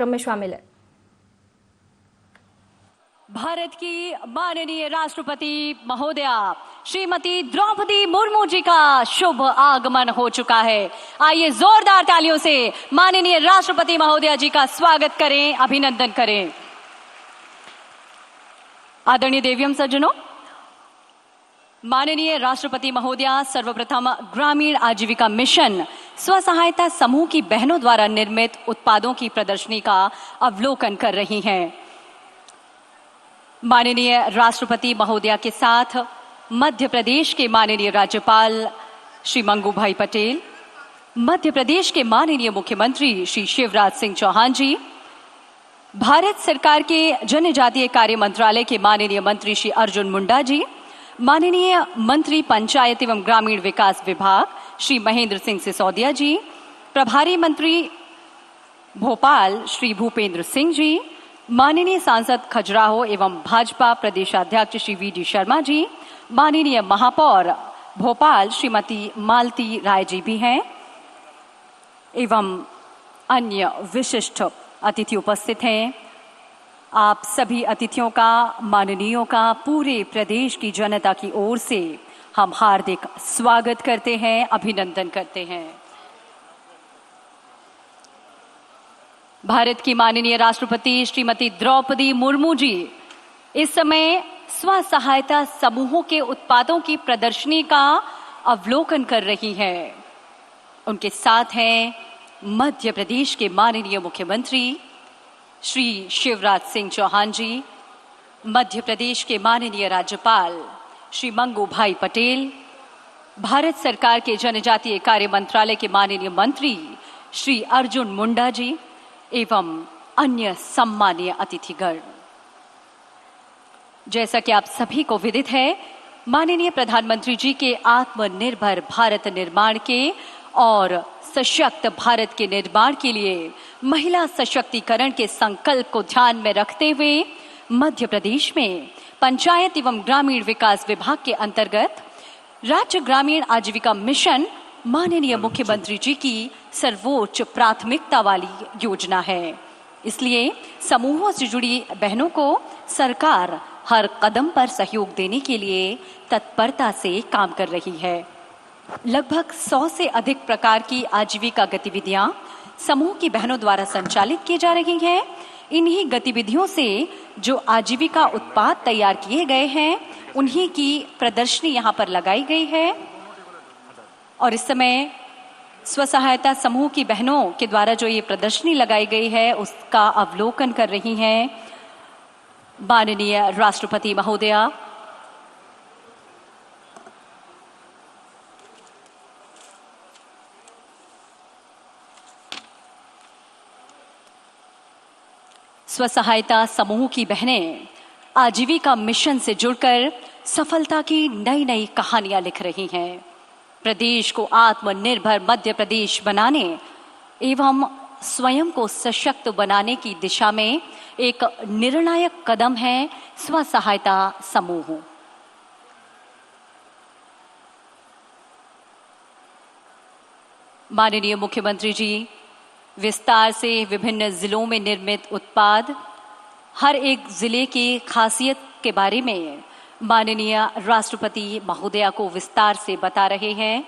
में शामिल है। भारत की माननीय राष्ट्रपति महोदया श्रीमती द्रौपदी मुर्मू जी का शुभ आगमन हो चुका है। आइए जोरदार तालियों से माननीय राष्ट्रपति महोदया जी का स्वागत करें, अभिनंदन करें। आदरणीय देवियम सज्जनों, माननीय राष्ट्रपति महोदया सर्वप्रथम ग्रामीण आजीविका मिशन स्व सहायता समूह की बहनों द्वारा निर्मित उत्पादों की प्रदर्शनी का अवलोकन कर रही हैं। माननीय राष्ट्रपति महोदया के साथ मध्य प्रदेश के माननीय राज्यपाल श्री मंगू भाई पटेल, मध्य प्रदेश के माननीय मुख्यमंत्री श्री शिवराज सिंह चौहान जी, भारत सरकार के जनजातीय कार्य मंत्रालय के माननीय मंत्री श्री अर्जुन मुंडा जी, माननीय मंत्री पंचायत एवं ग्रामीण विकास विभाग श्री महेंद्र सिंह सिसोदिया जी, प्रभारी मंत्री भोपाल श्री भूपेंद्र सिंह जी, माननीय सांसद खजुराहो एवं भाजपा प्रदेशाध्यक्ष श्री वी डी शर्मा जी, माननीय महापौर भोपाल श्रीमती मालती राय जी भी हैं एवं अन्य विशिष्ट अतिथि उपस्थित हैं। आप सभी अतिथियों का, माननीयों का पूरे प्रदेश की जनता की ओर से हम हार्दिक स्वागत करते हैं, अभिनंदन करते हैं। भारत की माननीय राष्ट्रपति श्रीमती द्रौपदी मुर्मू जी इस समय स्व सहायता समूहों के उत्पादों की प्रदर्शनी का अवलोकन कर रही हैं। उनके साथ हैं मध्य प्रदेश के माननीय मुख्यमंत्री श्री शिवराज सिंह चौहान जी, मध्य प्रदेश के माननीय राज्यपाल श्री मंगू भाई पटेल, भारत सरकार के जनजातीय कार्य मंत्रालय के माननीय मंत्री श्री अर्जुन मुंडा जी एवं अन्य सम्मानीय अतिथिगण। जैसा कि आप सभी को विदित है, माननीय प्रधानमंत्री जी के आत्मनिर्भर भारत निर्माण के और सशक्त भारत के निर्माण के लिए महिला सशक्तिकरण के संकल्प को ध्यान में रखते हुए मध्य प्रदेश में पंचायत एवं ग्रामीण विकास विभाग के अंतर्गत राज्य ग्रामीण आजीविका मिशन माननीय मुख्यमंत्री जी की सर्वोच्च प्राथमिकता वाली योजना है। इसलिए समूहों से जुड़ी बहनों को सरकार हर कदम पर सहयोग देने के लिए तत्परता से काम कर रही है। लगभग 100 से अधिक प्रकार की आजीविका गतिविधियां समूह की बहनों द्वारा संचालित की जा रही हैं। इन्हीं गतिविधियों से जो आजीविका उत्पाद तैयार किए गए हैं, उन्हीं की प्रदर्शनी यहाँ पर लगाई गई है और इस समय स्व सहायता समूह की बहनों के द्वारा जो ये प्रदर्शनी लगाई गई है उसका अवलोकन कर रही हैं माननीय राष्ट्रपति महोदया। स्व सहायता समूह की बहनें आजीविका मिशन से जुड़कर सफलता की नई नई कहानियां लिख रही हैं। प्रदेश को आत्मनिर्भर मध्य प्रदेश बनाने एवं स्वयं को सशक्त बनाने की दिशा में एक निर्णायक कदम है स्व सहायता समूह। माननीय मुख्यमंत्री जी विस्तार से विभिन्न जिलों में निर्मित उत्पाद, हर एक जिले की खासियत के बारे में माननीय राष्ट्रपति महोदया को विस्तार से बता रहे हैं।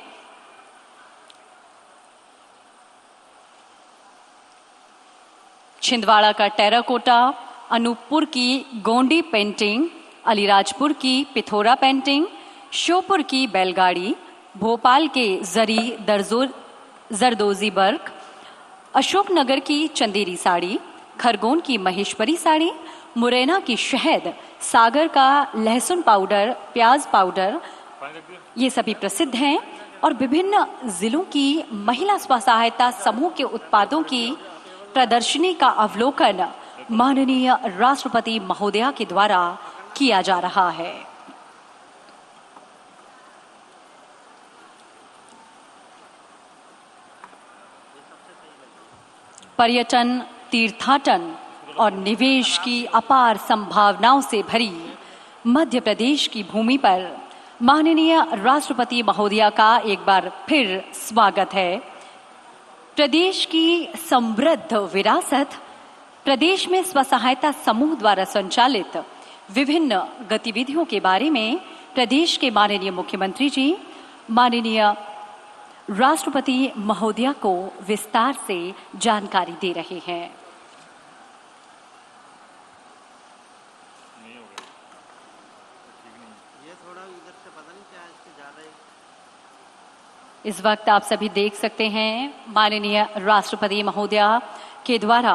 छिंदवाड़ा का टेराकोटा, अनूपपुर की गोंडी पेंटिंग, अलीराजपुर की पिथौरा पेंटिंग, श्योपुर की बैलगाड़ी, भोपाल के जरी जरदोजी वर्क, अशोकनगर की चंदेरी साड़ी, खरगोन की महेश्वरी साड़ी, मुरैना की शहद, सागर का लहसुन पाउडर, प्याज पाउडर, ये सभी प्रसिद्ध हैं और विभिन्न जिलों की महिला स्व सहायता समूह के उत्पादों की प्रदर्शनी का अवलोकन माननीय राष्ट्रपति महोदया के द्वारा किया जा रहा है। पर्यटन, तीर्थाटन और निवेश की अपार संभावनाओं से भरी मध्य प्रदेश की भूमि पर माननीय राष्ट्रपति महोदया का एक बार फिर स्वागत है। प्रदेश की समृद्ध विरासत प्रदेश में स्वसहायता समूह द्वारा संचालित विभिन्न गतिविधियों के बारे में प्रदेश के माननीय मुख्यमंत्री जी माननीय राष्ट्रपति महोदया को विस्तार से जानकारी दे रहे हैं। इस वक्त आप सभी देख सकते हैं माननीय राष्ट्रपति महोदया के द्वारा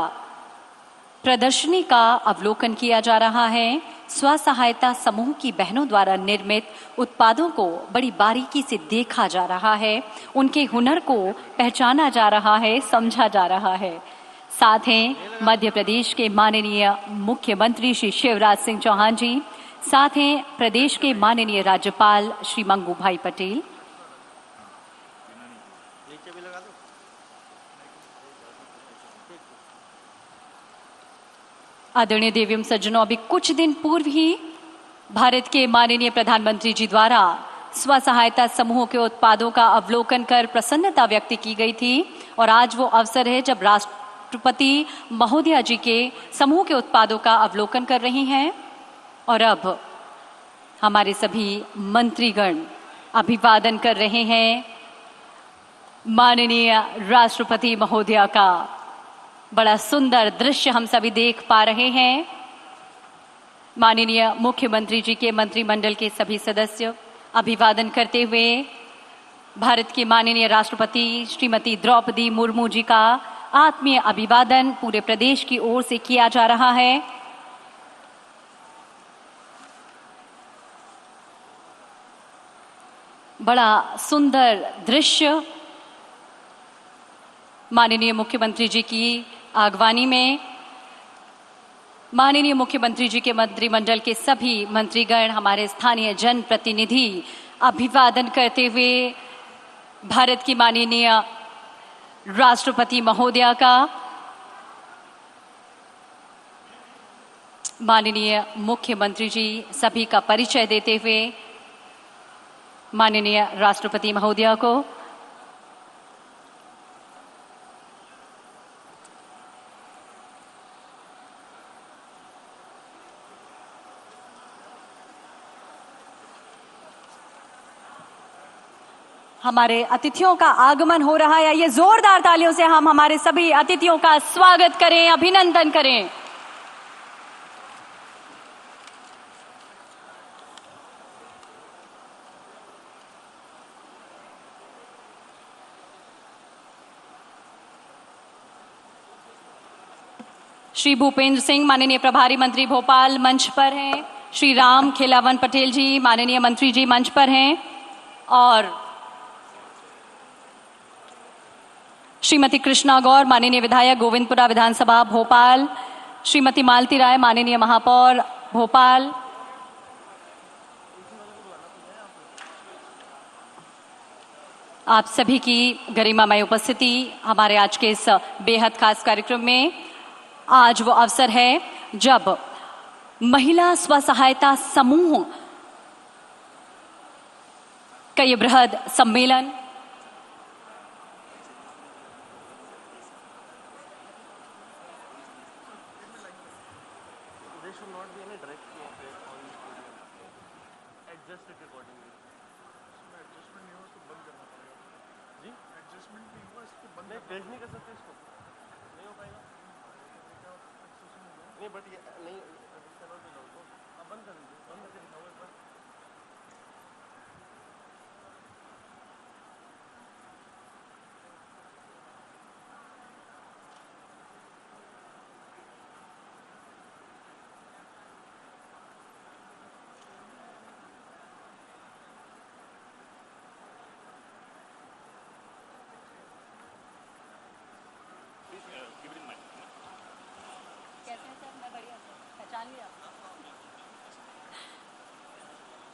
प्रदर्शनी का अवलोकन किया जा रहा है। स्व सहायता समूह की बहनों द्वारा निर्मित उत्पादों को बड़ी बारीकी से देखा जा रहा है, उनके हुनर को पहचाना जा रहा है, समझा जा रहा है। साथ ही मध्य प्रदेश के माननीय मुख्यमंत्री श्री शिवराज सिंह चौहान जी, साथ ही प्रदेश के माननीय राज्यपाल श्री मंगू भाई पटेल, आदरणीय देवियम सज्जनों, अभी कुछ दिन पूर्व ही भारत के माननीय प्रधानमंत्री जी द्वारा स्व सहायता समूह के उत्पादों का अवलोकन कर प्रसन्नता व्यक्त की गई थी और आज वो अवसर है जब राष्ट्रपति महोदया जी के समूह के उत्पादों का अवलोकन कर रही हैं और अब हमारे सभी मंत्रीगण अभिवादन कर रहे हैं माननीय राष्ट्रपति महोदया का। बड़ा सुंदर दृश्य हम सभी देख पा रहे हैं। माननीय मुख्यमंत्री जी के मंत्रिमंडल के सभी सदस्य अभिवादन करते हुए भारत के माननीय राष्ट्रपति श्रीमती द्रौपदी मुर्मू जी का आत्मीय अभिवादन पूरे प्रदेश की ओर से किया जा रहा है। बड़ा सुंदर दृश्य माननीय मुख्यमंत्री जी की आगवानी में माननीय मुख्यमंत्री जी के मंत्रिमंडल के सभी मंत्रीगण, हमारे स्थानीय जनप्रतिनिधि अभिवादन करते हुए भारत की माननीय राष्ट्रपति महोदया का, माननीय मुख्यमंत्री जी सभी का परिचय देते हुए माननीय राष्ट्रपति महोदया को हमारे अतिथियों का आगमन हो रहा है। ये जोरदार तालियों से हम हमारे सभी अतिथियों का स्वागत करें, अभिनंदन करें। श्री भूपेंद्र सिंह माननीय प्रभारी मंत्री भोपाल मंच पर हैं। श्री राम खेलावन पटेल जी माननीय मंत्री जी मंच पर हैं और श्रीमती कृष्णा गौर माननीय विधायक गोविंदपुरा विधानसभा भोपाल, श्रीमती मालती राय माननीय महापौर भोपाल, आप सभी की गरिमामय उपस्थिति हमारे आज के इस बेहद खास कार्यक्रम में। आज वो अवसर है जब महिला स्व सहायता समूह का ये बृहद सम्मेलन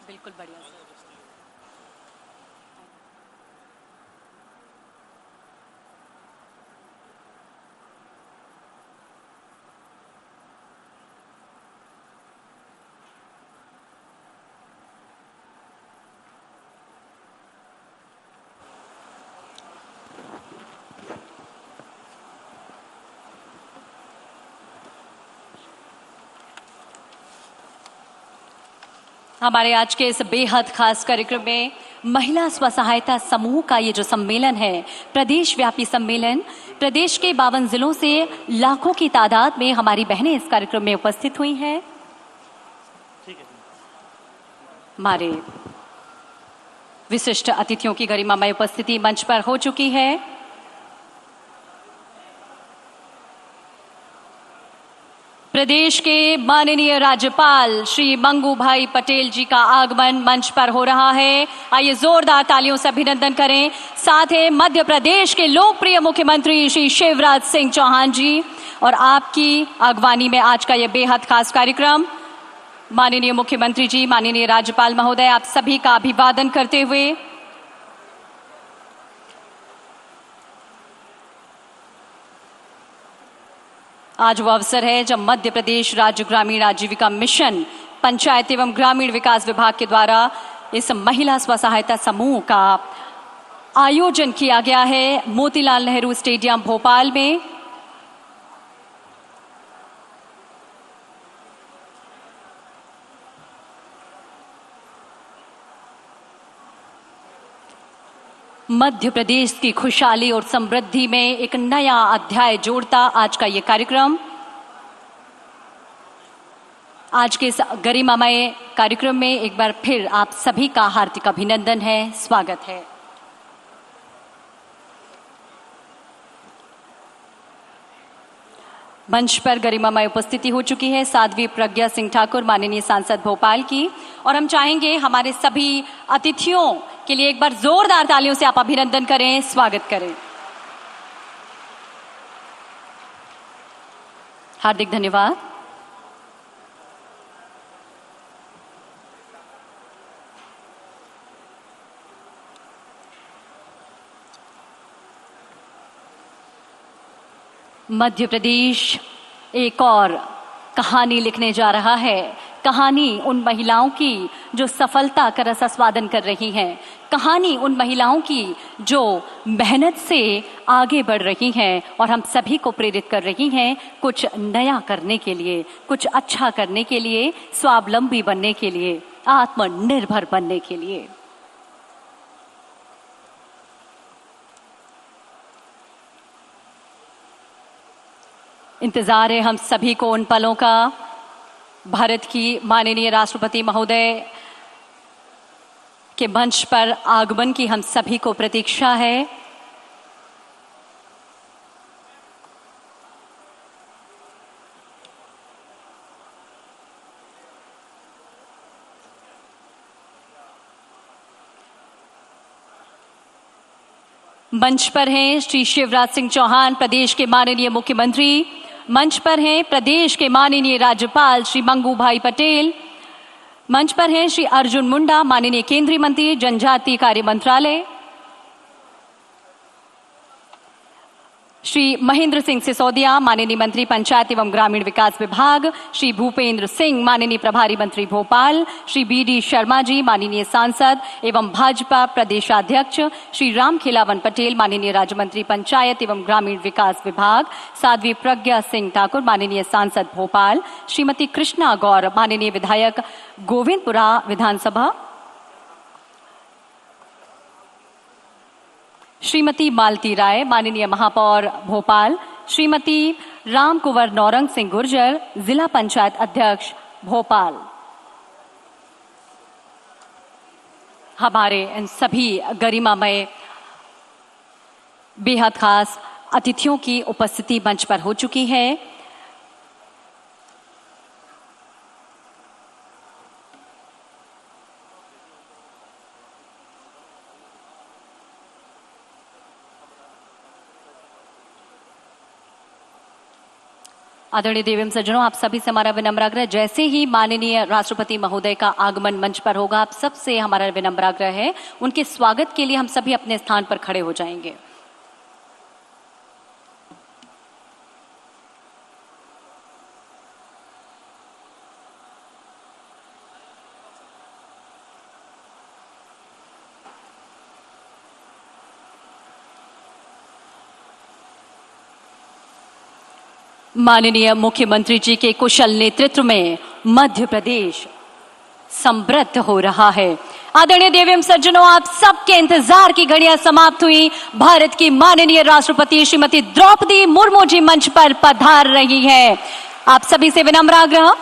बिल्कुल बढ़िया सर। हमारे आज के इस बेहद खास कार्यक्रम में महिला स्व सहायता समूह का ये जो सम्मेलन है, प्रदेश व्यापी सम्मेलन, प्रदेश के 52 जिलों से लाखों की तादाद में हमारी बहनें इस कार्यक्रम में उपस्थित हुई हैं। हमारे विशिष्ट अतिथियों की गरिमामय उपस्थिति मंच पर हो चुकी है। प्रदेश के माननीय राज्यपाल श्री मंगू भाई पटेल जी का आगमन मंच पर हो रहा है। आइए जोरदार तालियों से अभिनंदन करें। साथ ही मध्य प्रदेश के लोकप्रिय मुख्यमंत्री श्री शिवराज सिंह चौहान जी और आपकी अगवानी में आज का यह बेहद खास कार्यक्रम, माननीय मुख्यमंत्री जी, माननीय राज्यपाल महोदय, आप सभी का अभिवादन करते हुए आज वो अवसर है जब मध्य प्रदेश राज्य ग्रामीण आजीविका मिशन पंचायत एवं ग्रामीण विकास विभाग के द्वारा इस महिला स्व सहायता समूह का आयोजन किया गया है मोतीलाल नेहरू स्टेडियम भोपाल में। मध्य प्रदेश की खुशहाली और समृद्धि में एक नया अध्याय जोड़ता आज का ये कार्यक्रम, आज के इस गरिमामय कार्यक्रम में एक बार फिर आप सभी का हार्दिक अभिनंदन है, स्वागत है। मंच पर गरिमामय उपस्थिति हो चुकी है साध्वी प्रज्ञा सिंह ठाकुर, माननीय सांसद भोपाल की, और हम चाहेंगे हमारे सभी अतिथियों के लिए एक बार जोरदार तालियों से आप अभिनंदन करें, स्वागत करें। हार्दिक धन्यवाद। मध्य प्रदेश एक और कहानी लिखने जा रहा है। कहानी उन महिलाओं की जो सफलता का रस आस्वादन कर रही हैं, कहानी उन महिलाओं की जो मेहनत से आगे बढ़ रही हैं और हम सभी को प्रेरित कर रही हैं कुछ नया करने के लिए, कुछ अच्छा करने के लिए, स्वावलंबी बनने के लिए, आत्मनिर्भर बनने के लिए। इंतजार है हम सभी को उन पलों का, भारत की माननीय राष्ट्रपति महोदय के मंच पर आगमन की हम सभी को प्रतीक्षा है। मंच पर हैं श्री शिवराज सिंह चौहान, प्रदेश के माननीय मुख्यमंत्री। मंच पर हैं प्रदेश के माननीय राज्यपाल श्री मंगू भाई पटेल। मंच पर हैं श्री अर्जुन मुंडा, माननीय केंद्रीय मंत्री जनजातीय कार्य मंत्रालय। श्री महेंद्र सिंह सिसोदिया, माननीय मंत्री पंचायत एवं ग्रामीण विकास विभाग। श्री भूपेंद्र सिंह, माननीय प्रभारी मंत्री भोपाल। श्री बी.डी. शर्मा जी, माननीय सांसद एवं भाजपा प्रदेशाध्यक्ष। श्री रामखेलावन पटेल, माननीय राज्य मंत्री पंचायत एवं ग्रामीण विकास विभाग। साध्वी प्रज्ञा सिंह ठाकुर, माननीय सांसद भोपाल। श्रीमती कृष्णा गौर, माननीय विधायक गोविंदपुरा विधानसभा। श्रीमती मालती राय, माननीय महापौर भोपाल। श्रीमती रामकुंवर नौरंग सिंह गुर्जर, जिला पंचायत अध्यक्ष भोपाल। हमारे इन सभी गरिमामय बेहद खास अतिथियों की उपस्थिति मंच पर हो चुकी है। आदरणीय देवीम सज्जनों, आप सभी से हमारा विनम्र आग्रह, जैसे ही माननीय राष्ट्रपति महोदय का आगमन मंच पर होगा, आप सबसे हमारा विनम्र आग्रह है उनके स्वागत के लिए हम सभी अपने स्थान पर खड़े हो जाएंगे। माननीय मुख्यमंत्री जी के कुशल नेतृत्व में मध्य प्रदेश समृद्ध हो रहा है। आदरणीय देवी सज्जनों, आप सबके इंतजार की घड़ियां समाप्त हुई। भारत की माननीय राष्ट्रपति श्रीमती द्रौपदी मुर्मू जी मंच पर पधार रही हैं। आप सभी से विनम्र आग्रह,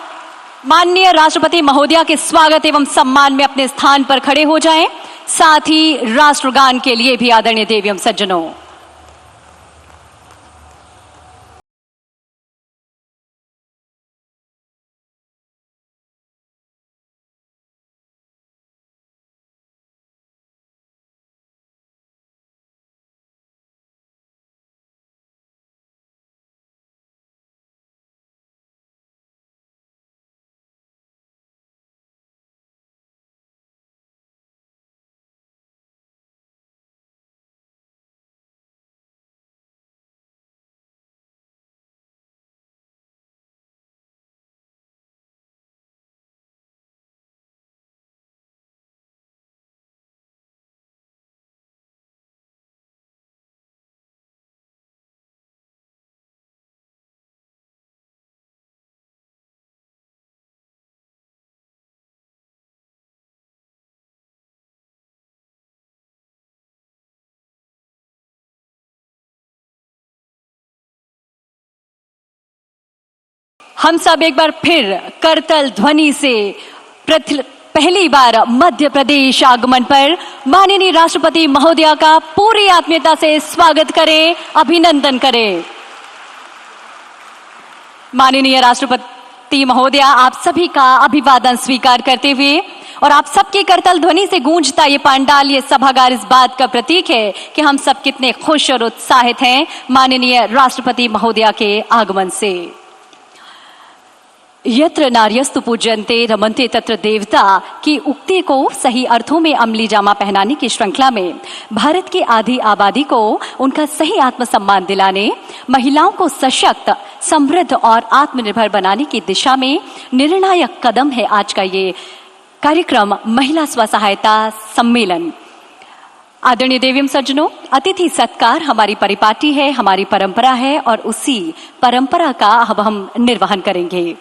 माननीय राष्ट्रपति महोदया के स्वागत एवं सम्मान में अपने स्थान पर खड़े हो जाएं। साथ ही राष्ट्रगान के लिए भी आदरणीय देवी सज्जनों। हम सब एक बार फिर करतल ध्वनि से पहली बार मध्य प्रदेश आगमन पर माननीय राष्ट्रपति महोदया का पूरी आत्मीयता से स्वागत करें, अभिनंदन करें। माननीय राष्ट्रपति महोदया, आप सभी का अभिवादन स्वीकार करते हुए और आप सबकी करतल ध्वनि से गूंजता ये पांडाल, ये सभागार इस बात का प्रतीक है कि हम सब कितने खुश और उत्साहित हैं माननीय राष्ट्रपति महोदया के आगमन से। यत्र नार्यस्तु पूज्यन्ते रमन्ते तत्र देवता की उक्ति को सही अर्थों में अमली जामा पहनाने की श्रृंखला में भारत की आधी आबादी को उनका सही आत्मसम्मान दिलाने, महिलाओं को सशक्त, समृद्ध और आत्मनिर्भर बनाने की दिशा में निर्णायक कदम है आज का ये कार्यक्रम महिला स्वसहायता सम्मेलन। आदरणीय देवी सज्जनों, अतिथि सत्कार हमारी परिपाटी है, हमारी परंपरा है और उसी परंपरा का अब हम निर्वहन करेंगे।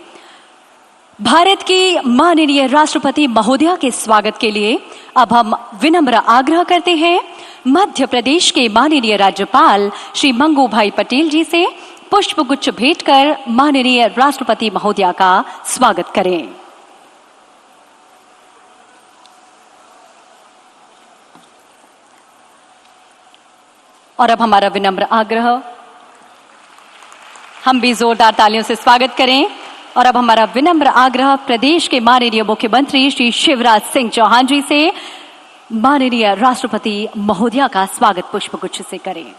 भारत की माननीय राष्ट्रपति महोदया के स्वागत के लिए अब हम विनम्र आग्रह करते हैं मध्य प्रदेश के माननीय राज्यपाल श्री मंगू भाई पटेल जी से पुष्पगुच्छ भेंट कर माननीय राष्ट्रपति महोदया का स्वागत करें। और अब हमारा विनम्र आग्रह, हम भी जोरदार तालियों से स्वागत करें। और अब हमारा विनम्र आग्रह प्रदेश के माननीय मुख्यमंत्री श्री शिवराज सिंह चौहान जी से माननीय राष्ट्रपति महोदया का स्वागत पुष्पगुच्छ से करें।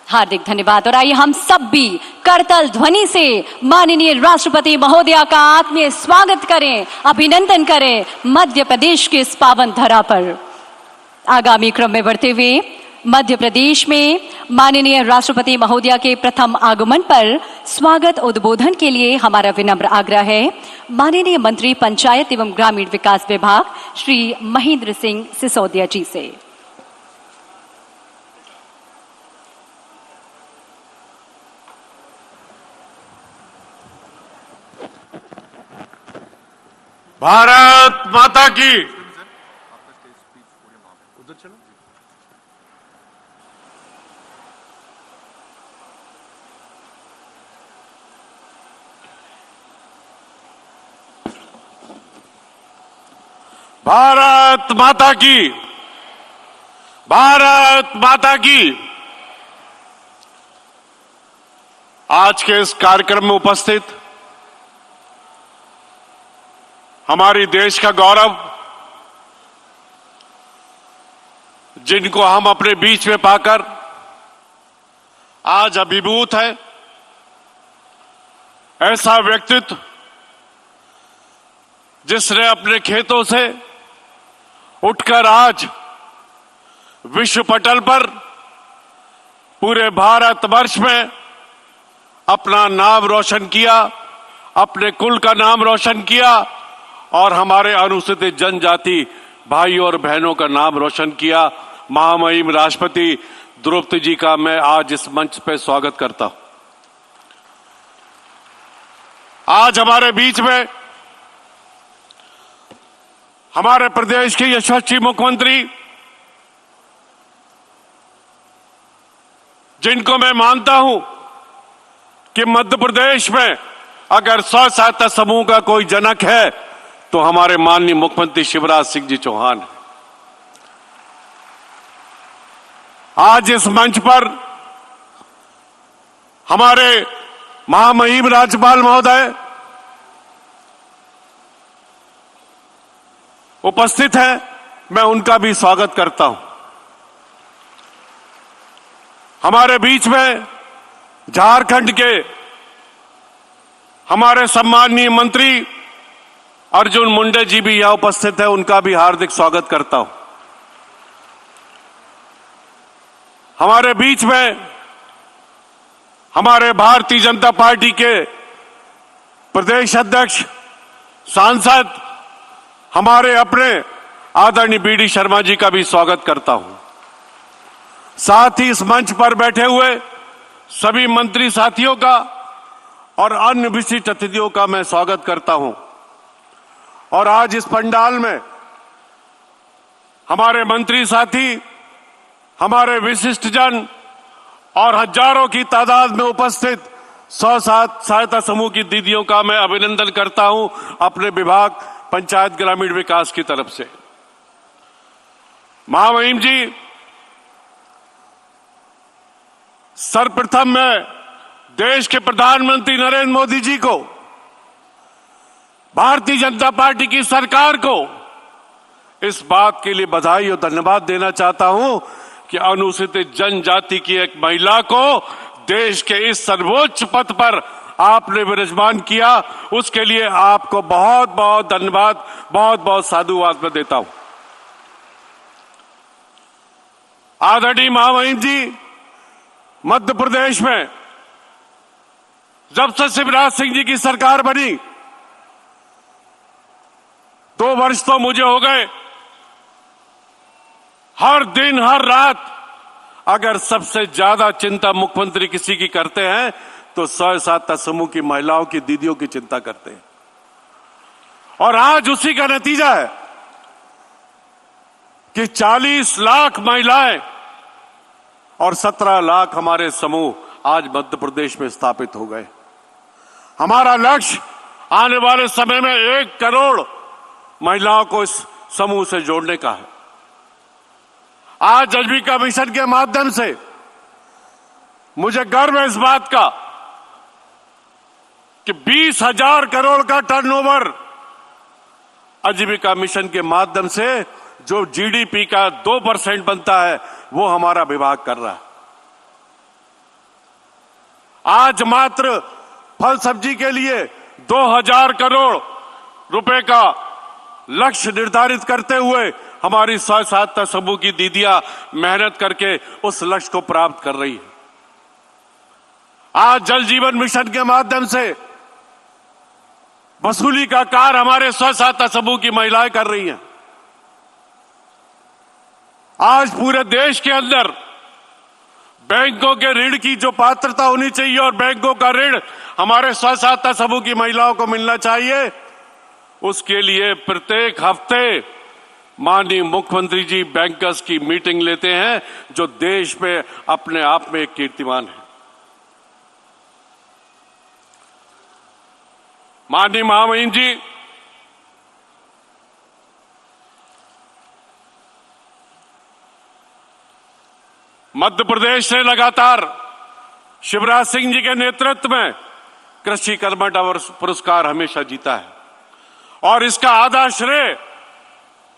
हार्दिक धन्यवाद। और आइए हम सब भी करतल ध्वनि से माननीय राष्ट्रपति महोदया का आत्मीय स्वागत करें, अभिनंदन करें मध्य प्रदेश के इस पावन धरा पर। आगामी क्रम में बढ़ते हुए मध्य प्रदेश में माननीय राष्ट्रपति महोदया के प्रथम आगमन पर स्वागत उद्बोधन के लिए हमारा विनम्र आग्रह है माननीय मंत्री पंचायत एवं ग्रामीण विकास विभाग श्री महेंद्र सिंह सिसोदिया जी से। भारत माता की। भारत माता की। भारत माता की। आज के इस कार्यक्रम में उपस्थित हमारी देश का गौरव, जिनको हम अपने बीच में पाकर आज अभिभूत है, ऐसा व्यक्तित्व जिसने अपने खेतों से उठकर आज विश्व पटल पर पूरे भारतवर्ष में अपना नाम रोशन किया, अपने कुल का नाम रोशन किया और हमारे अनुसूचित जनजाति भाइयों और बहनों का नाम रोशन किया। महामहिम राष्ट्रपति द्रौपदी जी का मैं आज इस मंच पर स्वागत करता हूं। आज हमारे बीच में हमारे प्रदेश के यशस्वी मुख्यमंत्री, जिनको मैं मानता हूं कि मध्य प्रदेश में अगर स्व सहायता समूह का कोई जनक है तो हमारे माननीय मुख्यमंत्री शिवराज सिंह जी चौहान हैं। आज इस मंच पर हमारे महामहिम राज्यपाल महोदय उपस्थित हैं, मैं उनका भी स्वागत करता हूं। हमारे बीच में झारखंड के हमारे सम्माननीय मंत्री अर्जुन मुंडे जी भी यहां उपस्थित है, उनका भी हार्दिक स्वागत करता हूं। हमारे बीच में हमारे भारतीय जनता पार्टी के प्रदेश अध्यक्ष, सांसद, हमारे अपने आदरणीय बीडी शर्मा जी का भी स्वागत करता हूं। साथ ही इस मंच पर बैठे हुए सभी मंत्री साथियों का और अन्य विशिष्ट अतिथियों का मैं स्वागत करता हूं। और आज इस पंडाल में हमारे मंत्री साथी, हमारे विशिष्ट जन और हजारों की तादाद में उपस्थित स्व सहायता समूह की दीदियों का मैं अभिनंदन करता हूं अपने विभाग पंचायत ग्रामीण विकास की तरफ से। महामहिम जी, सर्वप्रथम मैं देश के प्रधानमंत्री नरेंद्र मोदी जी को, भारतीय जनता पार्टी की सरकार को इस बात के लिए बधाई और धन्यवाद देना चाहता हूं कि अनुसूचित जनजाति की एक महिला को देश के इस सर्वोच्च पद पर आपने विराजमान किया। उसके लिए आपको बहुत बहुत धन्यवाद, बहुत बहुत साधुवाद में देता हूं। आदरणीय महामहिम जी, मध्य प्रदेश में जब से शिवराज सिंह जी की सरकार बनी, 2 वर्ष तो मुझे हो गए, हर दिन हर रात अगर सबसे ज्यादा चिंता मुख्यमंत्री किसी की करते हैं तो स्व सहायता समूह की महिलाओं की, दीदियों की चिंता करते हैं। और आज उसी का नतीजा है कि 40 लाख महिलाएं और 17 लाख हमारे समूह आज मध्य प्रदेश में स्थापित हो गए। हमारा लक्ष्य आने वाले समय में 1 करोड़ महिलाओं को इस समूह से जोड़ने का है। आज आजीविका मिशन के माध्यम से मुझे गर्व है इस बात का कि 20,000 करोड़ का टर्नओवर आजीविका मिशन के माध्यम से जो जीडीपी का 2% बनता है वो हमारा विभाग कर रहा है। आज मात्र फल सब्जी के लिए 2,000 करोड़ रुपए का लक्ष्य निर्धारित करते हुए हमारी स्व सहायता समूह की दीदियां मेहनत करके उस लक्ष्य को प्राप्त कर रही है। आज जल जीवन मिशन के माध्यम से वसूली का कार्य हमारे स्व सहायता समूह की महिलाएं कर रही हैं। आज पूरे देश के अंदर बैंकों के ऋण की जो पात्रता होनी चाहिए और बैंकों का ऋण हमारे स्व सहायता समूह की महिलाओं को मिलना चाहिए, उसके लिए प्रत्येक हफ्ते माननीय मुख्यमंत्री जी बैंकर्स की मीटिंग लेते हैं, जो देश में अपने आप में एक कीर्तिमान है। माननीय महामहिम जी, मध्य प्रदेश ने लगातार शिवराज सिंह जी के नेतृत्व में कृषि कर्मठ पुरस्कार हमेशा जीता है और इसका आधा श्रेय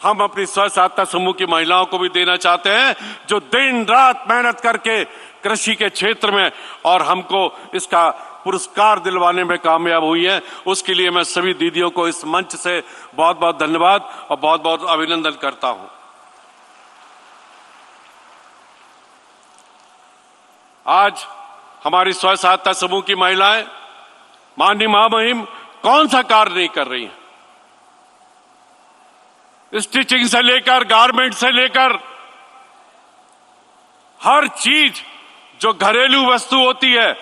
हम अपनी स्व सहायता समूह की महिलाओं को भी देना चाहते हैं, जो दिन रात मेहनत करके कृषि के क्षेत्र में और हमको इसका पुरस्कार दिलवाने में कामयाब हुई है। उसके लिए मैं सभी दीदियों को इस मंच से बहुत बहुत धन्यवाद और बहुत बहुत अभिनंदन करता हूं। आज हमारी स्व सहायता समूह की महिलाएं माननीय महामहिम कौन सा कार्य नहीं कर रही हैं। स्टिचिंग से लेकर गारमेंट से लेकर हर चीज जो घरेलू वस्तु होती है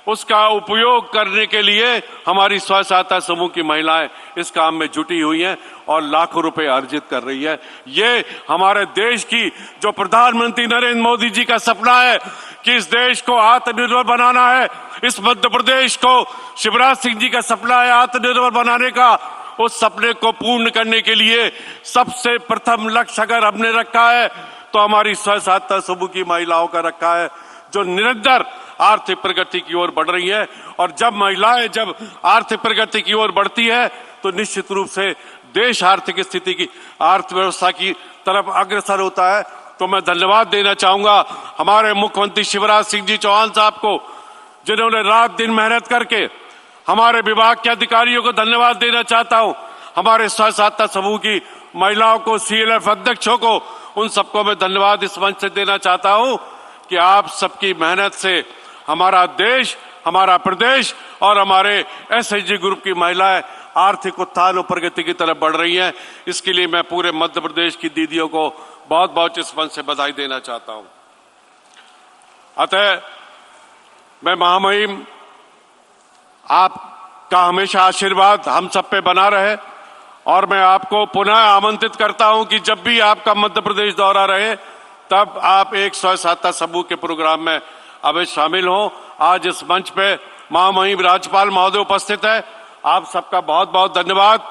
उसका उपयोग करने के लिए हमारी स्व सहायता समूह की महिलाएं इस काम में जुटी हुई हैं और लाखों रुपए अर्जित कर रही है। ये हमारे देश की जो प्रधानमंत्री नरेंद्र मोदी जी का सपना है कि इस देश को आत्मनिर्भर बनाना है, इस मध्य प्रदेश को शिवराज सिंह जी का सपना है आत्मनिर्भर बनाने का, उस सपने को पूर्ण करने के लिए सबसे प्रथम लक्ष्य अगर हमने रखा है तो हमारी स्व सहायता समूह की महिलाओं का रखा है, जो निरंतर आर्थिक प्रगति की ओर बढ़ रही है। और जब महिलाएं जब आर्थिक प्रगति की ओर बढ़ती है तो निश्चित रूप से देश आर्थिक स्थिति की अर्थव्यवस्था की तरफ अग्रसर होता है। तो मैं धन्यवाद देना चाहूंगा हमारे मुख्यमंत्री शिवराज सिंह जी चौहान साहब को, जिन्होंने रात दिन मेहनत करके, हमारे विभाग के अधिकारियों को धन्यवाद देना चाहता हूं, हमारे स्व सहायता समूह की महिलाओं को, CLF अध्यक्षों को, उन सबको मैं धन्यवाद इस मंच से देना चाहता हूं कि आप सबकी मेहनत से हमारा देश, हमारा प्रदेश और हमारे SHG ग्रुप की महिलाएं आर्थिक उत्थान और प्रगति की तरफ बढ़ रही हैं। इसके लिए मैं पूरे मध्य प्रदेश की दीदियों को बहुत बहुत इस मंच से बधाई देना चाहता हूं। अतः मैं महामहिम, आपका हमेशा आशीर्वाद हम सब पे बना रहे और मैं आपको पुनः आमंत्रित करता हूं कि जब भी आपका मध्य प्रदेश दौरा रहे तब आप एक स्व सहायता समूह के प्रोग्राम में अवश्य शामिल हों। आज इस मंच पे महामहिम राज्यपाल महोदय उपस्थित है। आप सबका बहुत बहुत धन्यवाद।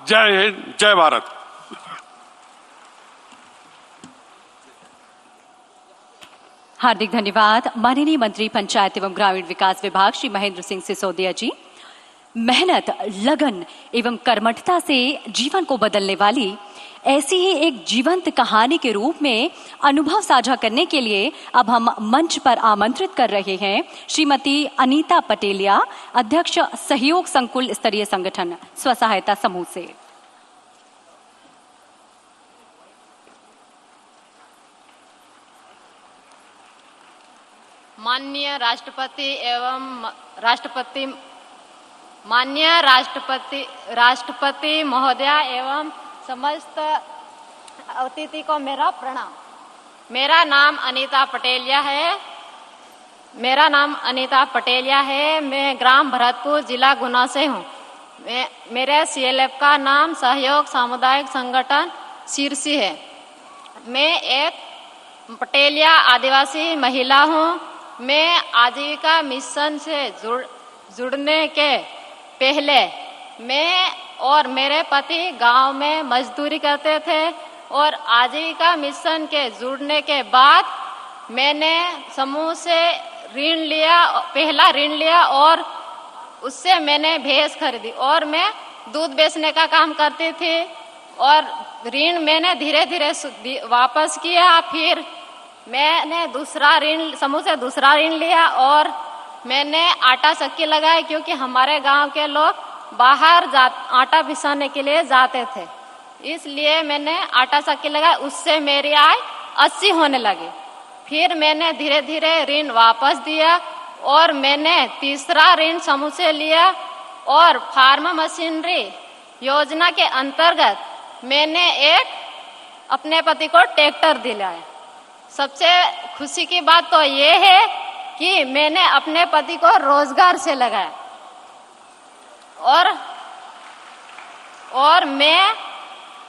जय हिंद, जय भारत। हार्दिक धन्यवाद माननीय मंत्री पंचायत एवं ग्रामीण विकास विभाग श्री महेंद्र सिंह सिसोदिया जी। मेहनत, लगन एवं कर्मठता से जीवन को बदलने वाली ऐसी ही एक जीवंत कहानी के रूप में अनुभव साझा करने के लिए अब हम मंच पर आमंत्रित कर रहे हैं श्रीमती अनीता पटेलिया, अध्यक्ष सहयोग संकुल स्तरीय संगठन स्व सहायता समूह से। माननीय राष्ट्रपति महोदया एवं समस्त अतिथि को मेरा प्रणाम। मेरा नाम अनीता पटेलिया है। मैं ग्राम भरतपुर, जिला गुना से हूँ। मेरे CLF का नाम सहयोग सामुदायिक संगठन शीर्षी है। मैं एक पटेलिया आदिवासी महिला हूँ। मैं आजीविका मिशन से जुड़ने के पहले मैं और मेरे पति गांव में मजदूरी करते थे और आजीविका मिशन के जुड़ने के बाद मैंने समूह से पहला ऋण लिया और उससे मैंने भैंस खरीदी और मैं दूध बेचने का काम करती थी और ऋण मैंने धीरे धीरे वापस किया। फिर मैंने समूह से दूसरा ऋण लिया और मैंने आटा चक्की लगाई, क्योंकि हमारे गांव के लोग बाहर आटा पिसाने के लिए जाते थे, इसलिए मैंने आटा चक्की लगाई। उससे मेरी आय 80 होने लगी। फिर मैंने धीरे धीरे ऋण वापस दिया और मैंने तीसरा ऋण समूह से लिया और फार्म मशीनरी योजना के अंतर्गत मैंने अपने पति को ट्रैक्टर दिलाया। सबसे खुशी की बात तो ये है कि मैंने अपने पति को रोजगार से लगाया और मैं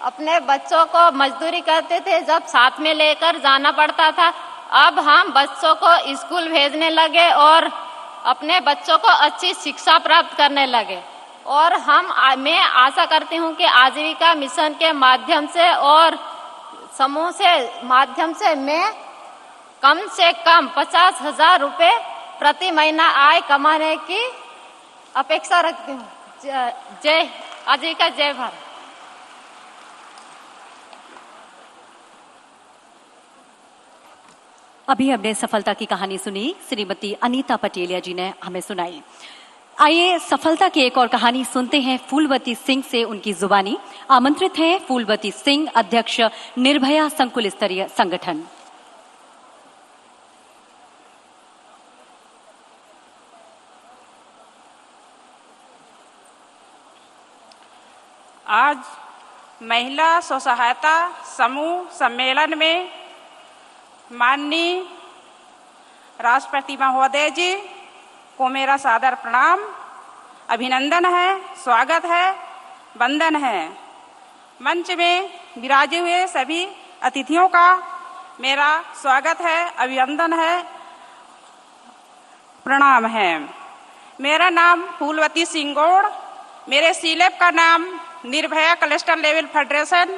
अपने बच्चों को मजदूरी करते थे, जब साथ में लेकर जाना पड़ता था। अब हम बच्चों को स्कूल भेजने लगे और अपने बच्चों को अच्छी शिक्षा प्राप्त करने लगे। और मैं आशा करती हूँ कि आजीविका मिशन के माध्यम से और समूह से माध्यम से मैं कम से कम 50,000 रुपए प्रति महीना आय कमाने की अपेक्षा रखती हूँ। जय आजीविका, जय भारत। अभी हमने सफलता की कहानी सुनी, श्रीमती अनीता पटेलिया जी ने हमें सुनाई। आइए सफलता की एक और कहानी सुनते हैं फूलवती सिंह से, उनकी जुबानी। आमंत्रित हैं फूलवती सिंह, अध्यक्ष निर्भया संकुल स्तरीय संगठन। आज महिला स्व सहायता समूह सम्मेलन में माननीय राष्ट्रपति महोदय जी को मेरा सादर प्रणाम, अभिनंदन है, स्वागत है, वंदन है। मंच में विराजे हुए सभी अतिथियों का मेरा स्वागत है, अभिनंदन है, प्रणाम है। मेरा नाम फूलवती सिंगोड़, मेरे सीलेब का नाम निर्भया क्लस्टर लेवल फेडरेशन,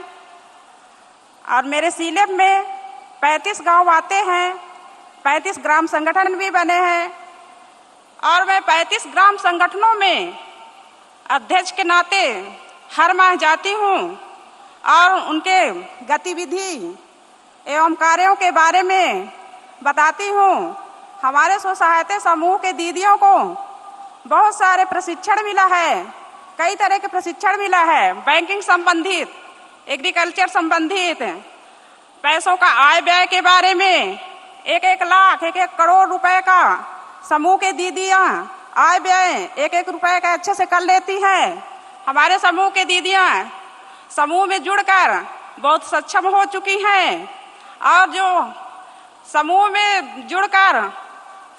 और मेरे सीलेब में 35 गांव आते हैं, 35 ग्राम संगठन भी बने हैं, और मैं 35 ग्राम संगठनों में अध्यक्ष के नाते हर माह जाती हूँ और उनके गतिविधि एवं कार्यों के बारे में बताती हूँ। हमारे स्व सहायता समूह के दीदियों को बहुत सारे प्रशिक्षण मिला है, कई तरह के प्रशिक्षण मिला है, बैंकिंग संबंधित, एग्रीकल्चर संबंधित, पैसों का आय व्यय के बारे में, 1-1 लाख 1-1 करोड़ रुपए का समूह के दीदियां आय व्यय 1-1 रुपए का अच्छे से कर लेती हैं। हमारे समूह के दीदियां समूह में जुड़कर बहुत सक्षम हो चुकी हैं, और जो समूह में जुड़कर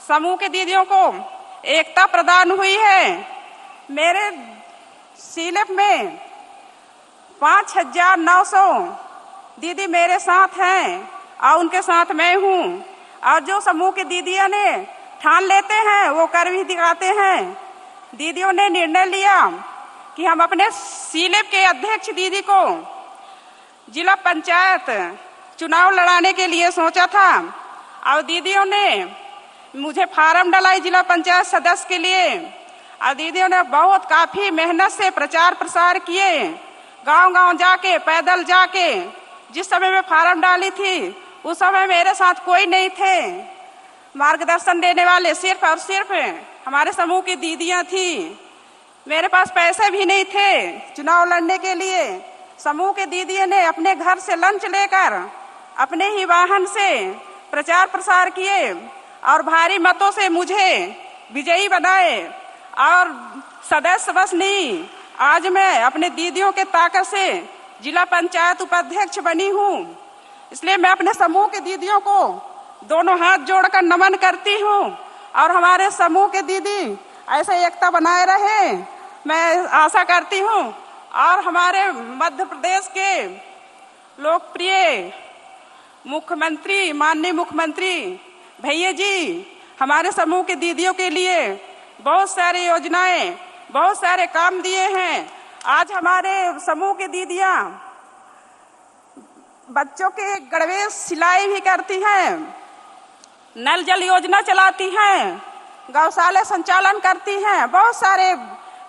समूह के दीदियों को एकता प्रदान हुई है। मेरे सीलेब में 5,900 दीदी मेरे साथ हैं और उनके साथ मैं हूँ, और जो समूह के दीदियों ने ठान लेते हैं वो कर भी दिखाते हैं। दीदियों ने निर्णय लिया कि हम अपने सीलेब के अध्यक्ष दीदी को जिला पंचायत चुनाव लड़ाने के लिए सोचा था, और दीदियों ने मुझे फार्म डलाई जिला पंचायत सदस्य के लिए, और दीदियों ने बहुत काफी मेहनत से प्रचार प्रसार किए, गांव-गांव जाके, पैदल जाके। जिस समय मैं फार्म डाली थी उस समय मेरे साथ कोई नहीं थे, मार्गदर्शन देने वाले सिर्फ और सिर्फ हमारे समूह की दीदियां थी। मेरे पास पैसे भी नहीं थे चुनाव लड़ने के लिए। समूह के दीदियों ने अपने घर से लंच लेकर अपने ही वाहन से प्रचार प्रसार किए और भारी मतों से मुझे विजयी बनाए, और सदस्य बस नहीं, आज मैं अपने दीदियों के ताकत से जिला पंचायत उपाध्यक्ष बनी हूँ। इसलिए मैं अपने समूह के दीदियों को दोनों हाथ जोड़कर नमन करती हूँ, और हमारे समूह के दीदी ऐसे एकता बनाए रहे, मैं आशा करती हूँ। और हमारे मध्य प्रदेश के लोकप्रिय मुख्यमंत्री, माननीय मुख्यमंत्री भैया जी हमारे समूह के दीदियों के लिए बहुत सारी योजनाएं, बहुत सारे काम दिए हैं। आज हमारे समूह की दीदियां बच्चों के गणवेश सिलाई भी करती हैं, नल जल योजना चलाती हैं, गौशाला संचालन करती हैं, बहुत सारे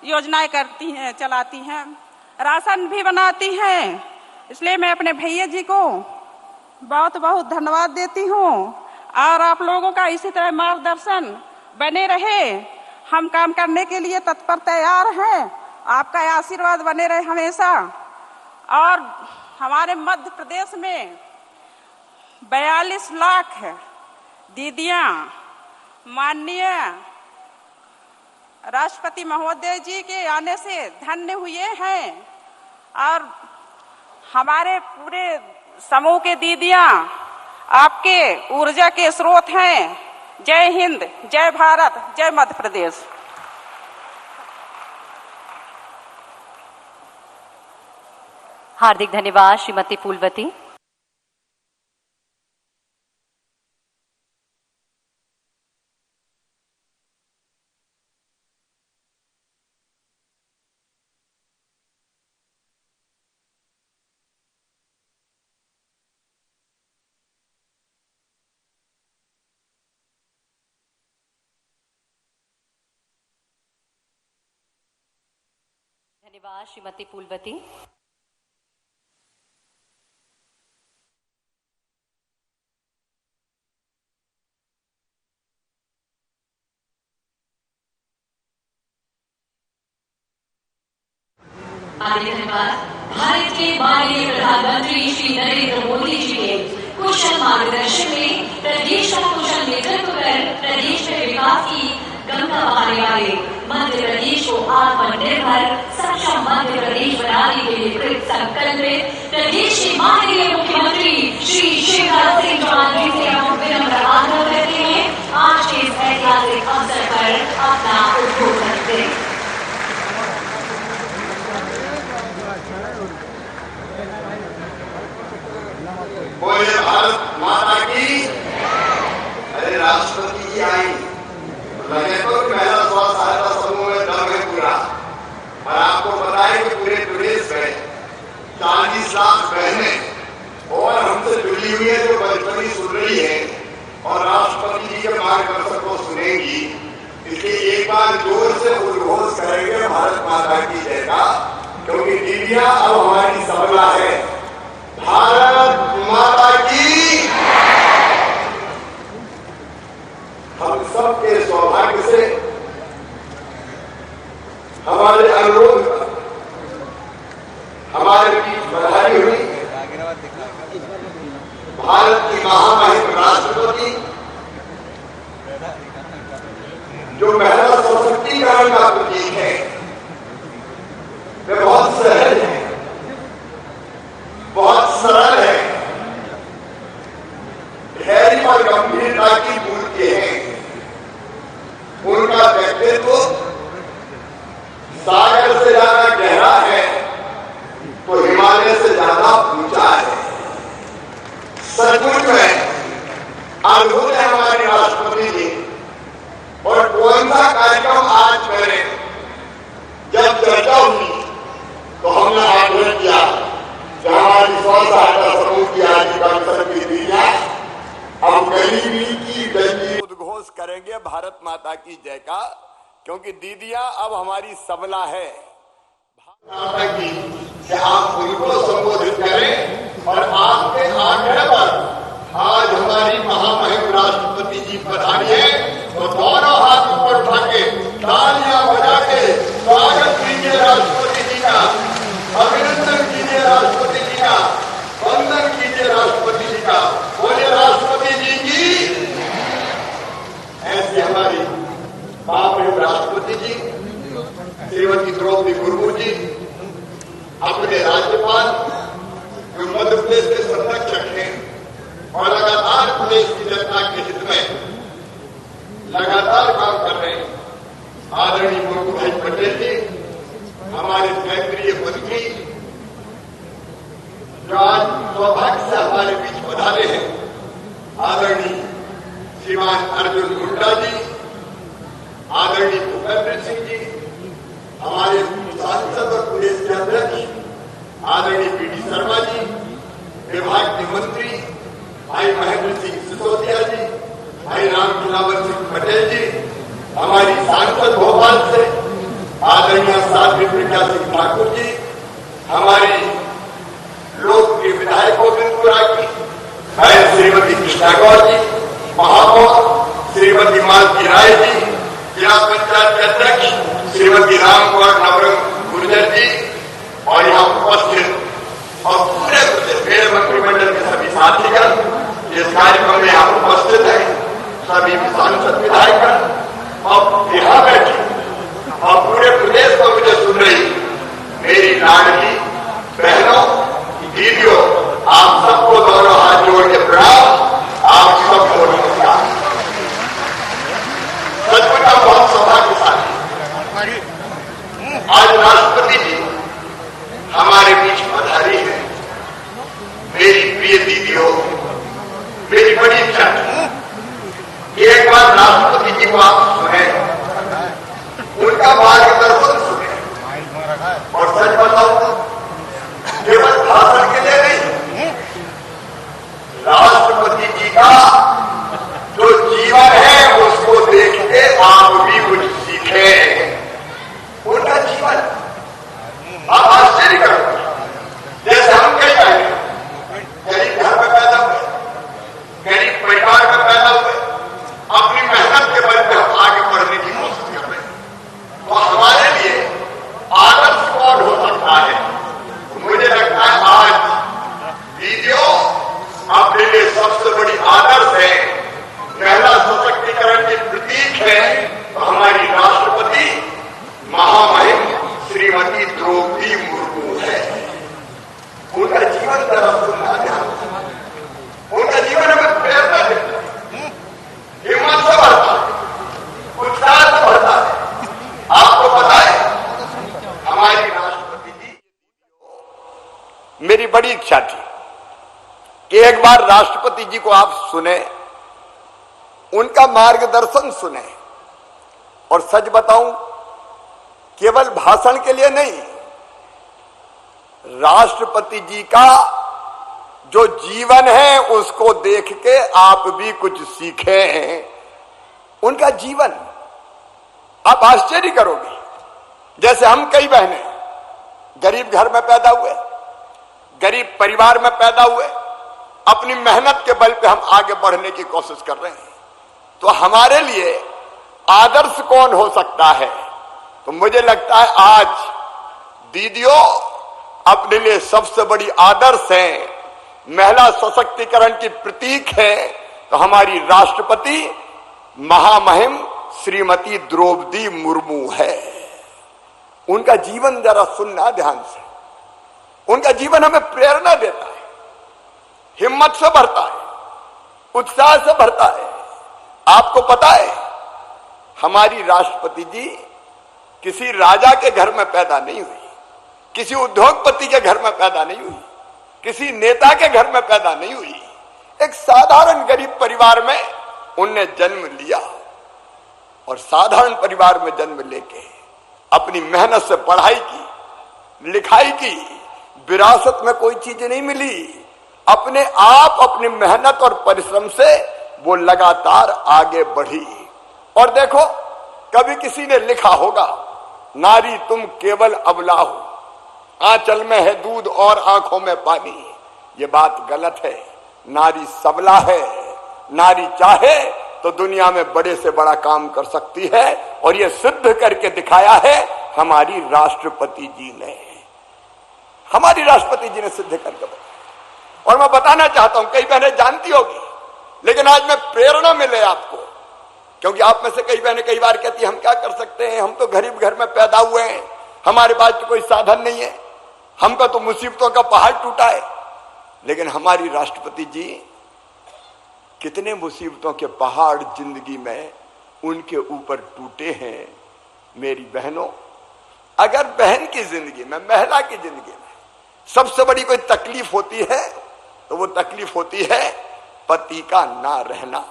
योजनाएं करती हैं, चलाती हैं, राशन भी बनाती हैं। इसलिए मैं अपने भैया जी को बहुत बहुत धन्यवाद देती हूँ, और आप लोगों का इसी तरह मार्गदर्शन बने रहे। हम काम करने के लिए तत्पर तैयार हैं, आपका आशीर्वाद बने रहे हमेशा। और हमारे मध्य प्रदेश में 42 लाख दीदियां माननीय राष्ट्रपति महोदय जी के आने से धन्य हुए हैं, और हमारे पूरे समूह के दीदियां आपके ऊर्जा के स्रोत हैं। जय हिंद, जय भारत, जय मध्य प्रदेश। हार्दिक धन्यवाद श्रीमती फूलवती। धन्यवाद श्रीमती फूलवती। आगे धन्यवाद भारत के माननीय प्रधानमंत्री श्री नरेंद्र मोदी जी के कुशल मार्गदर्शन में प्रदेश का कुशल नेतृत्व कर प्रदेश में विकास की गंगा बहाने वाले मध्य प्रदेश को आत्मनिर्भर सक्षम मध्य प्रदेश बनाने के लिए कृत संकल्पित प्रदेश के माननीय मुख्यमंत्री श्री शिवराज सिंह चौहान जी से हम विनम्र आग्रह करते हैं आज के इस ऐतिहासिक अवसर पर कर अपना उद्बोधन दें। बोले भारत माता की। अरे राष्ट्रपति जी आई, लगे तो पहला स्व सहायता समूह में दम है पूरा। और आपको पता है कि पूरे प्रदेश में 40 लाख बहनें और हमसे जुड़ी हुई है जो बचपनी सुन रही है और राष्ट्रपति जी के मार्गदर्शन को सुनेंगी। इसलिए एक बार जोर से उद्घोष करेंगे भारत माता की जय का, क्योंकि दीदियां अब हमारी सबला है। भारत माता की। हम सबके सौभाग्य से हमारे अनुरोध पर हमारे बीच बधाई हुई भारत की महामहिम राष्ट्रपति, जो महिला सशक्तिकरण का प्रतीक है, वे बहुत सहज है, बहुत सरल है, धैर्य और गंभीरता की मूर्ति है। उनका व्यक्तित्व सागर से ज्यादा गहरा है तो हिमालय से ज्यादा ऊंचा है। सचमुच में अद्भुत है हमारे राष्ट्रपति जी। और कौन सा कार्यक्रम आज करें, जब चर्चा हुई तो हमने आग्रह किया कि हमारी स्व सहायता समूह की आजीविका की दीदियां अब गरीबी की गंजी उद्घोष करेंगे भारत माता की जय का, क्योंकि दीदियां अब हमारी सबला है। माता की कि आप उनको संबोधित करें और आपके आग्रह पर आज हमारी महामहिम राष्ट्रपति जी पधारी है, तो दोनों हाथ ऊपर उठा के तालियां बजा के स्वागत कीजिए राष्ट्रपति जी का, अभिनंदन कीजिए राष्ट्रपति जी का, वंदन कीजिए राष्ट्रपति जी का। बोलिए राष्ट्रपति जी की। ऐसे हमारी महामहिम राष्ट्रपति जी श्रीमती द्रौपदी मुर्मू जी अपने राज्यपाल जो मध्य प्रदेश के संरक्षक हैं और लगातार प्रदेश की जनता के हित में लगातार काम कर रहे हैं, आदरणीय मुर्मू भाई पटेल जी, हमारे केंद्रीय मंत्री जो आज सौभाग्य से हमारे बीच पधारे हैं, आदरणीय श्रीमान अर्जुन मुंडा जी, आदरणीय भूपेंद्र सिंह जी, हमारे सांसद और प्रदेश के अध्यक्ष आदरणीय पीडी शर्मा जी, विभाग के मंत्री भाई महेंद्र सिंह सिसोदिया जी, भाई राम दिलावर सिंह पटेल जी, हमारी सांसद भोपाल से आदरणीय साध्वी प्रज्ञा सिंह ठाकुर जी, हमारी लोकप्रिय विधायक गोविंदपुरा की भाई श्रीमती कृष्णा गौर जी, महापौर श्रीमती मालती राय जी, जिला पंचायत के अध्यक्ष श्रीमती राम कुमार नवरंग गुर्जर जी, और यहाँ उपस्थित और पूरे मेरे मंत्रिमंडल के सभी साथीगण इस कार्यक्रम में यहाँ उपस्थित हैं, सभी सांसद विधायक और यहाँ बैठे और पूरे प्रदेश को मुझे सुन रही मेरी लाडली बहनों, दीदियों, आप सबको दोनों हाथ जोड़ के प्रणाम। आप सबको नमस्कार। सचमुच का बहुत सौभाग्यशाली आज राष्ट्रपति जी हमारे बीच पधारी है। मेरी प्रिय दीदियों, मेरी बड़ी इच्छा है एक बार राष्ट्रपति जी को आप सुने, उनका मार्गदर्शन सुने। और सच बताऊं तो केवल भाषण के लिए नहीं, राष्ट्रपति जी का जो जीवन है उसको देख के आप भी कुछ सीखें। उनका जीवन बड़ी इच्छा थी कि एक बार राष्ट्रपति जी को आप सुने, उनका मार्गदर्शन सुने। और सच बताऊं, केवल भाषण के लिए नहीं, राष्ट्रपति जी का जो जीवन है उसको देख के आप भी कुछ सीखें। उनका जीवन आप आश्चर्य करोगे। जैसे हम कई बहनें गरीब घर में पैदा हुए, गरीब परिवार में पैदा हुए, अपनी मेहनत के बल पे हम आगे बढ़ने की कोशिश कर रहे हैं। तो हमारे लिए आदर्श कौन हो सकता है? तो मुझे लगता है आज दीदियों अपने लिए सबसे बड़ी आदर्श है, महिला सशक्तिकरण की प्रतीक है। तो हमारी राष्ट्रपति महामहिम श्रीमती द्रौपदी मुर्मू है। उनका जीवन जरा सुनना ध्यान से। उनका जीवन हमें प्रेरणा देता है, हिम्मत से भरता है, उत्साह से भरता है। आपको पता है, हमारी राष्ट्रपति जी किसी राजा के घर में पैदा नहीं हुई, किसी उद्योगपति के घर में पैदा नहीं हुई, किसी नेता के घर में पैदा नहीं हुई। एक साधारण गरीब परिवार में उनने जन्म लिया और साधारण परिवार में जन्म लेके अपनी मेहनत से पढ़ाई की, लिखाई की। विरासत में कोई चीज नहीं मिली, अपने आप अपनी मेहनत और परिश्रम से वो लगातार आगे बढ़ी। और देखो, कभी किसी ने लिखा होगा, नारी तुम केवल अबला हो, आंचल में है दूध और आंखों में पानी। ये बात गलत है। नारी सबला है। नारी चाहे तो दुनिया में बड़े से बड़ा काम कर सकती है, और ये सिद्ध करके दिखाया है हमारी राष्ट्रपति जी ने। हमारी राष्ट्रपति जी ने सिद्ध करके बताया। और मैं बताना चाहता हूं, कई बहनें जानती होगी, लेकिन आज मैं प्रेरणा मिले आपको, क्योंकि आप में से कई बहनें कई बार कहती है हम क्या कर सकते हैं, हम तो गरीब घर में पैदा हुए हैं, हमारे पास तो कोई साधन नहीं है, हम पे तो मुसीबतों का पहाड़ टूटा है। लेकिन हमारी राष्ट्रपति जी, कितने मुसीबतों के पहाड़ जिंदगी में उनके ऊपर टूटे हैं। मेरी बहनों, अगर बहन की जिंदगी में, महिला की जिंदगी में सबसे बड़ी कोई तकलीफ होती है तो वो तकलीफ होती है पति का ना रहना।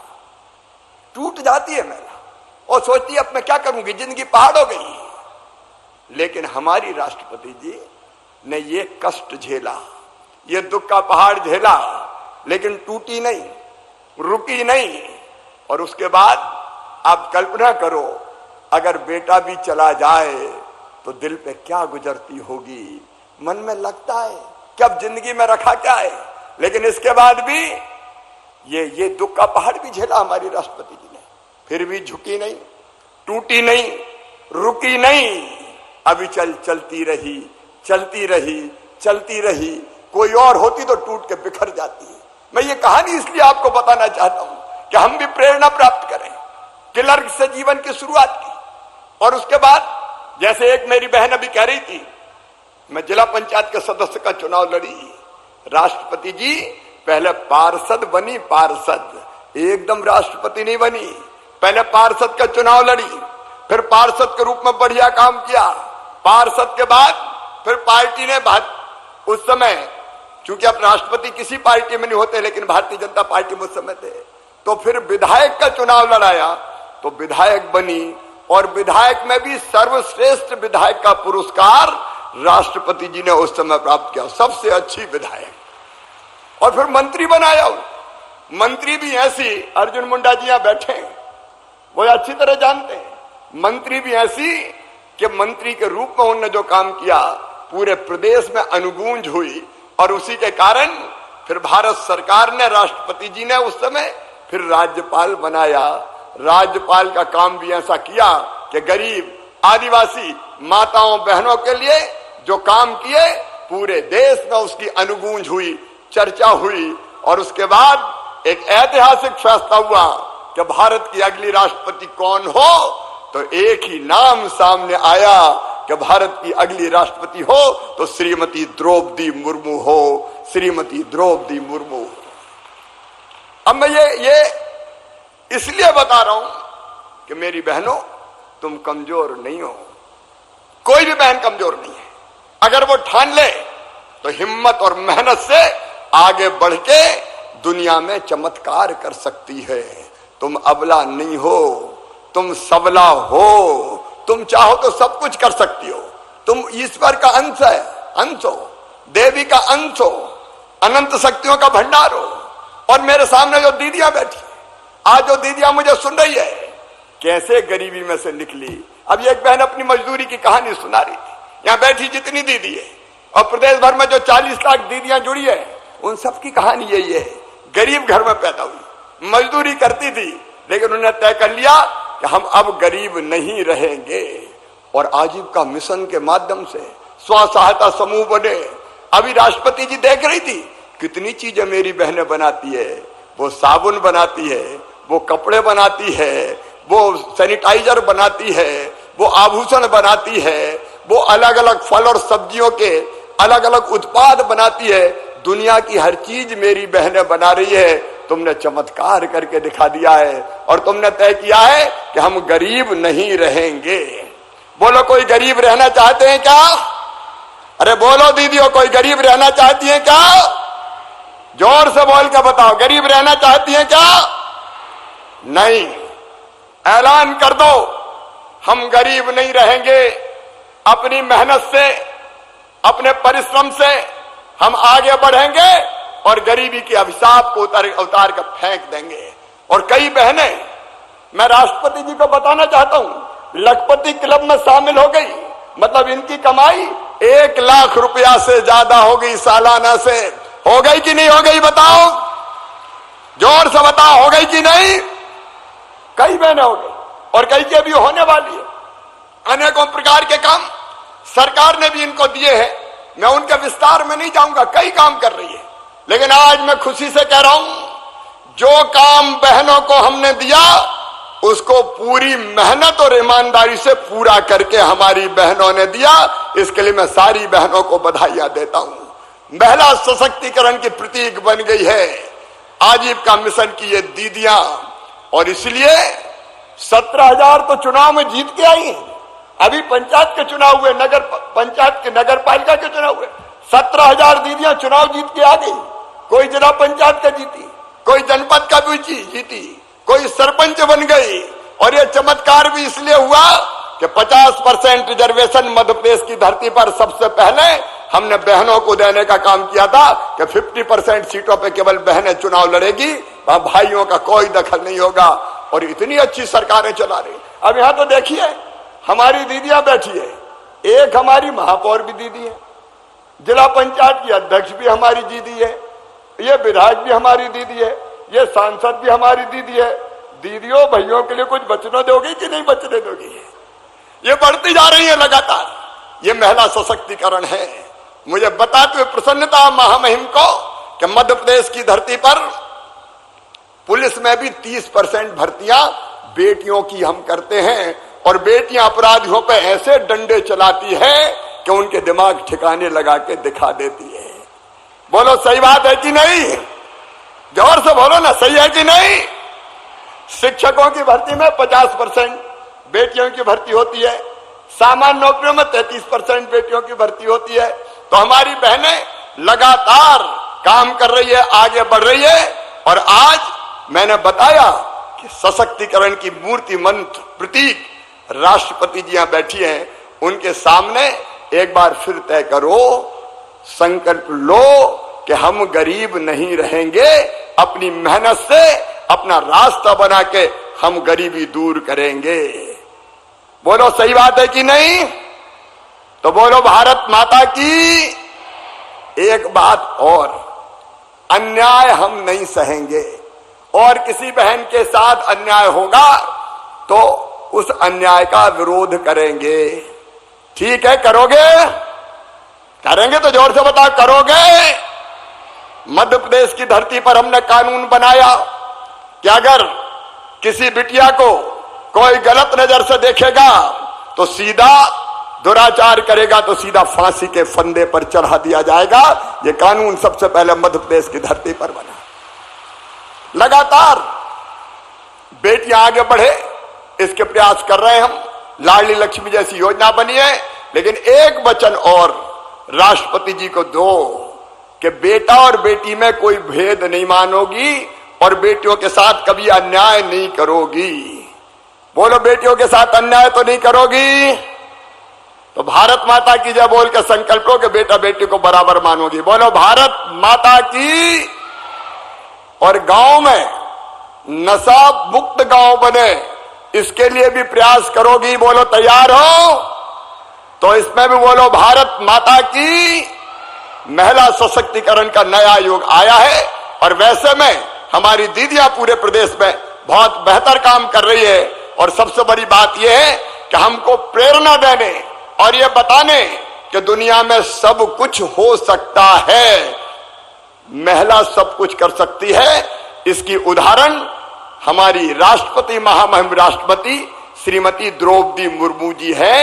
टूट जाती है महिला और सोचती है अब मैं क्या करूंगी, जिंदगी पहाड़ हो गई। लेकिन हमारी राष्ट्रपति जी ने ये कष्ट झेला, ये दुख का पहाड़ झेला, लेकिन टूटी नहीं, रुकी नहीं। और उसके बाद आप कल्पना करो, अगर बेटा भी चला जाए तो दिल पे क्या गुजरती होगी। मन में लगता है कि अब जिंदगी में रखा क्या है। लेकिन इसके बाद भी ये दुख का पहाड़ भी झेला हमारी राष्ट्रपति जी ने, फिर भी झुकी नहीं, टूटी नहीं, रुकी नहीं। अभी चलती रही, चलती रही, चलती रही। कोई और होती तो टूट के बिखर जाती। मैं ये कहानी इसलिए आपको बताना चाहता हूं कि हम भी प्रेरणा प्राप्त करें। क्लर्क से जीवन की शुरुआत की, और उसके बाद जैसे एक मेरी बहन अभी कह रही थी, मैं जिला पंचायत के सदस्य का चुनाव लड़ी। राष्ट्रपति जी पहले पार्षद बनी, पार्षद, एकदम राष्ट्रपति नहीं बनी। पहले पार्षद का चुनाव लड़ी, फिर पार्षद के रूप में बढ़िया काम किया। पार्षद के बाद फिर पार्टी ने, उस समय क्योंकि अब राष्ट्रपति किसी पार्टी में नहीं होते, लेकिन भारतीय जनता पार्टी में उस समय थे, तो फिर विधायक का चुनाव लड़ाया तो विधायक बनी। और विधायक में भी सर्वश्रेष्ठ विधायक का पुरस्कार राष्ट्रपति जी ने उस समय प्राप्त किया, सबसे अच्छी विधायक। और फिर मंत्री बनाया। मंत्री भी ऐसी, अर्जुन मुंडा जी यहां बैठे, वो अच्छी तरह जानते हैं। मंत्री भी ऐसी कि मंत्री के रूप में उन्होंने जो काम किया पूरे प्रदेश में अनुगूंज हुई। और उसी के कारण फिर भारत सरकार ने, राष्ट्रपति जी ने उस समय फिर राज्यपाल बनाया। राज्यपाल का काम भी ऐसा किया कि गरीब आदिवासी माताओं बहनों के लिए जो काम किए, पूरे देश में उसकी अनुगूंज हुई, चर्चा हुई। और उसके बाद एक ऐतिहासिक फैसला हुआ कि भारत की अगली राष्ट्रपति कौन हो, तो एक ही नाम सामने आया कि भारत की अगली राष्ट्रपति हो तो श्रीमती द्रौपदी मुर्मू हो, श्रीमती द्रौपदी मुर्मू। अब मैं ये इसलिए बता रहा हूं कि मेरी बहनों, तुम कमजोर नहीं हो। कोई भी बहन कमजोर नहीं है। अगर वो ठान ले तो हिम्मत और मेहनत से आगे बढ़ के दुनिया में चमत्कार कर सकती है। तुम अबला नहीं हो, तुम सबला हो। तुम चाहो तो सब कुछ कर सकती हो। तुम ईश्वर का अंश है, अंश हो, देवी का अंश हो, अनंत शक्तियों का भंडार हो। और मेरे सामने जो दीदियां बैठी, आज जो दीदियां मुझे सुन रही है, कैसे गरीबी में से निकली। अब एक बहन अपनी मजदूरी की कहानी सुना रही थी। यहाँ बैठी जितनी दीदी है और प्रदेश भर में जो 40 लाख दीदियां जुड़ी है, उन सब की कहानी यही है। गरीब घर में पैदा हुई, मजदूरी करती थी, लेकिन उन्होंने तय कर लिया कि हम अब गरीब नहीं रहेंगे। और आजीविका मिशन के माध्यम से स्व सहायता समूह बने। अभी राष्ट्रपति जी देख रही थी कितनी चीजें मेरी बहनें बनाती है। वो साबुन बनाती है, वो कपड़े बनाती है, वो सैनिटाइजर बनाती है, वो आभूषण बनाती है, वो अलग अलग फल और सब्जियों के अलग अलग उत्पाद बनाती है। दुनिया की हर चीज मेरी बहनें बना रही है। तुमने चमत्कार करके दिखा दिया है और तुमने तय किया है कि हम गरीब नहीं रहेंगे। बोलो, कोई गरीब रहना चाहते हैं क्या? अरे बोलो दीदियों, कोई गरीब रहना चाहती है क्या? जोर से बोल के बताओ, गरीब रहना चाहती है क्या? नहीं। ऐलान कर दो, हम गरीब नहीं रहेंगे। अपनी मेहनत से, अपने परिश्रम से हम आगे बढ़ेंगे और गरीबी के अभिशाप को उतार कर फेंक देंगे। और कई बहनें, मैं राष्ट्रपति जी को बताना चाहता हूं, लखपति क्लब में शामिल हो गई। मतलब इनकी कमाई 1 लाख रुपया से ज्यादा हो गई सालाना से। हो गई कि नहीं हो गई बताओ, जोर से बताओ, हो गई कि नहीं? कई बहनें हो गई और कई की अभी होने वाली है। अनेकों प्रकार के काम सरकार ने भी इनको दिए हैं। मैं उनके विस्तार में नहीं जाऊंगा, कई काम कर रही है। लेकिन आज मैं खुशी से कह रहा हूं, जो काम बहनों को हमने दिया उसको पूरी मेहनत और ईमानदारी से पूरा करके हमारी बहनों ने दिया। इसके लिए मैं सारी बहनों को बधाइयां देता हूं। महिला सशक्तिकरण की प्रतीक बन गई है आजीविका मिशन की ये दीदियां। और इसलिए 17,000 तो चुनाव में जीत के आई हैं। अभी पंचायत के चुनाव हुए, नगर पंचायत के, नगर पालिका के चुनाव हुए, 17,000 दीदियां चुनाव जीत के आ गई। कोई जिला पंचायत का जीती, कोई जनपद का भी जीती, कोई सरपंच बन गई। और ये चमत्कार भी इसलिए हुआ कि 50% रिजर्वेशन मध्य प्रदेश की धरती पर सबसे पहले हमने बहनों को देने का काम किया था कि 50% सीटों पे केवल बहनें चुनाव लड़ेगी, वहां भाइयों का कोई दखल नहीं होगा। और इतनी अच्छी सरकारें चला रही। अब यहां तो देखिए, हमारी दीदियां बैठी है। एक हमारी महापौर भी दीदी है, जिला पंचायत की अध्यक्ष भी हमारी दीदी है, ये विधायक भी हमारी दीदी है, ये सांसद भी हमारी दीदी है। दीदियों भाइयों के लिए कुछ बचने दोगी कि नहीं बचने दोगी? ये बढ़ती जा रही है लगातार। ये महिला सशक्तिकरण है। मुझे बताते हुए प्रसन्नता महामहिम को कि मध्य प्रदेश की धरती पर पुलिस में भी 30% भर्तियां बेटियों की हम करते हैं। और बेटियां अपराधियों पे ऐसे डंडे चलाती है कि उनके दिमाग ठिकाने लगा के दिखा देती है। बोलो सही बात है कि नहीं? जोर से बोलो ना, सही है कि नहीं? शिक्षकों की भर्ती में 50% बेटियों की भर्ती होती है। सामान्य नौकरियों में 33% बेटियों की भर्ती होती है। तो हमारी बहनें लगातार काम कर रही है, आगे बढ़ रही है। और आज मैंने बताया कि सशक्तिकरण की मूर्ति मंत्र प्रतीक राष्ट्रपति जी यहां बैठी हैं, उनके सामने एक बार फिर तय करो, संकल्प लो कि हम गरीब नहीं रहेंगे। अपनी मेहनत से अपना रास्ता बना के हम गरीबी दूर करेंगे। बोलो सही बात है कि नहीं? तो बोलो भारत माता की। एक बात और, अन्याय हम नहीं सहेंगे। और किसी बहन के साथ अन्याय होगा तो उस अन्याय का विरोध करेंगे। ठीक है, करोगे? करेंगे तो जोर से बताओ, करोगे? मध्य प्रदेश की धरती पर हमने कानून बनाया कि अगर किसी बिटिया को कोई गलत नजर से देखेगा तो सीधा दुराचार करेगा तो सीधा फांसी के फंदे पर चढ़ा दिया जाएगा। ये कानून सबसे पहले मध्य प्रदेश की धरती पर बना। लगातार बेटियां आगे बढ़े इसके प्रयास कर रहे हैं हम। लाडली लक्ष्मी जैसी योजना बनी है। लेकिन एक वचन और, राष्ट्रपति जी को दो कि बेटा और बेटी में कोई भेद नहीं मानोगी और बेटियों के साथ कभी अन्याय नहीं करोगी। बोलो, बेटियों के साथ अन्याय तो नहीं करोगी। तो भारत माता की जय बोल के संकल्प लो कि बेटा बेटी को बराबर मानोगी। बोलो भारत माता की। और गांव में नशा मुक्त गांव बने, इसके लिए भी प्रयास करोगी। बोलो तैयार हो? तो इसमें भी बोलो भारत माता की। महिला सशक्तिकरण का नया युग आया है और वैसे में हमारी दीदियां पूरे प्रदेश में बहुत बेहतर काम कर रही है। और सबसे बड़ी बात यह है कि हमको प्रेरणा देने और ये बताने कि दुनिया में सब कुछ हो सकता है, महिला सब कुछ कर सकती है। इसकी उदाहरण हमारी राष्ट्रपति, महामहिम राष्ट्रपति श्रीमती द्रौपदी मुर्मू जी है।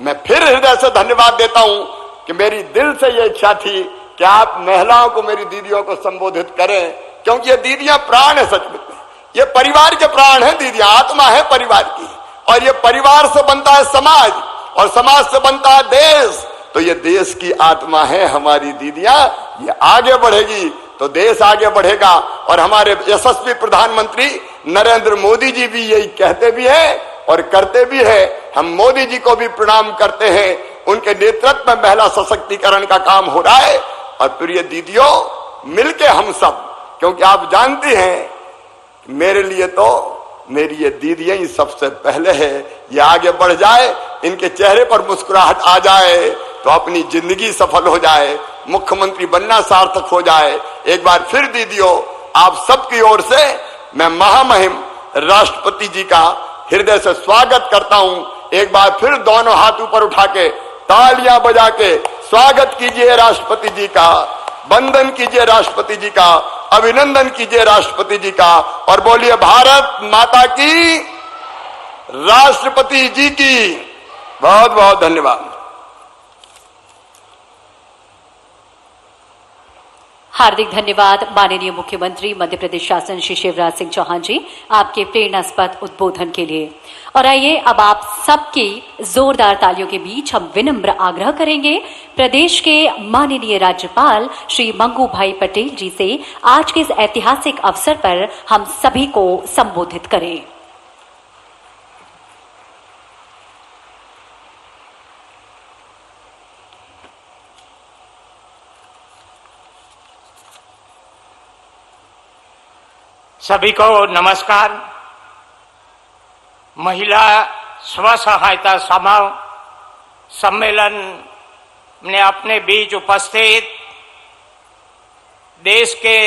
मैं फिर हृदय से धन्यवाद देता हूं कि मेरी दिल से यह इच्छा थी कि आप महिलाओं को, मेरी दीदियों को संबोधित करें, क्योंकि ये दीदियां प्राण है। सच में ये परिवार के प्राण है, दीदियां आत्मा है परिवार की। और ये परिवार से बनता है समाज और समाज से बनता है देश। तो ये देश की आत्मा है हमारी दीदियां। ये आगे बढ़ेगी तो देश आगे बढ़ेगा। और हमारे यशस्वी प्रधानमंत्री नरेंद्र मोदी जी भी यही कहते भी हैं और करते भी है। हम मोदी जी को भी प्रणाम करते हैं, उनके नेतृत्व में महिला सशक्तिकरण का काम हो रहा है। और प्रिय दीदियों, मिलके हम सब, क्योंकि आप जानती हैं मेरे लिए तो मेरी ये दीदियां ही सबसे पहले है। ये आगे बढ़ जाए, इनके चेहरे पर मुस्कुराहट आ जाए तो अपनी जिंदगी सफल हो जाए, मुख्यमंत्री बनना सार्थक हो जाए। एक बार फिर दीदियों, आप सबकी ओर से मैं महामहिम राष्ट्रपति जी का हृदय से स्वागत करता हूं। एक बार फिर दोनों हाथ ऊपर उठा के तालियां बजा के स्वागत कीजिए राष्ट्रपति जी का, वंदन कीजिए राष्ट्रपति जी का, अभिनंदन कीजिए राष्ट्रपति जी का और बोलिए भारत माता की, राष्ट्रपति जी की। बहुत बहुत धन्यवाद। हार्दिक धन्यवाद माननीय मुख्यमंत्री मध्य प्रदेश शासन श्री शिवराज सिंह चौहान जी, आपके प्रेरणास्पद उद्बोधन के लिए। और आइए अब आप सबकी जोरदार तालियों के बीच हम विनम्र आग्रह करेंगे प्रदेश के माननीय राज्यपाल श्री मंगू भाई पटेल जी से आज के इस ऐतिहासिक अवसर पर हम सभी को संबोधित करें। सभी को नमस्कार। महिला स्व सहायता समूह सम्मेलन में अपने बीच उपस्थित देश के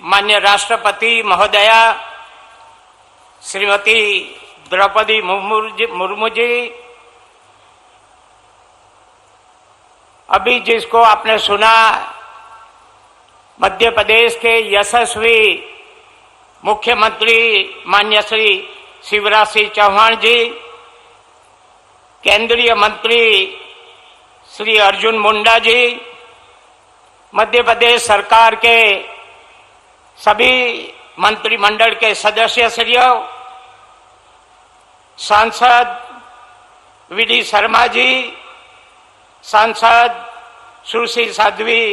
माननीय राष्ट्रपति महोदया श्रीमती द्रौपदी मुर्मू जी, अभी जिसको आपने सुना मध्य प्रदेश के यशस्वी मुख्यमंत्री माननीय श्री शिवराज सिंह चौहान जी, केंद्रीय मंत्री श्री अर्जुन मुंडा जी, मध्य प्रदेश सरकार के सभी मंत्रिमंडल के सदस्य श्रीयों, सांसद वीडी शर्मा जी, सांसद सुश्री साध्वी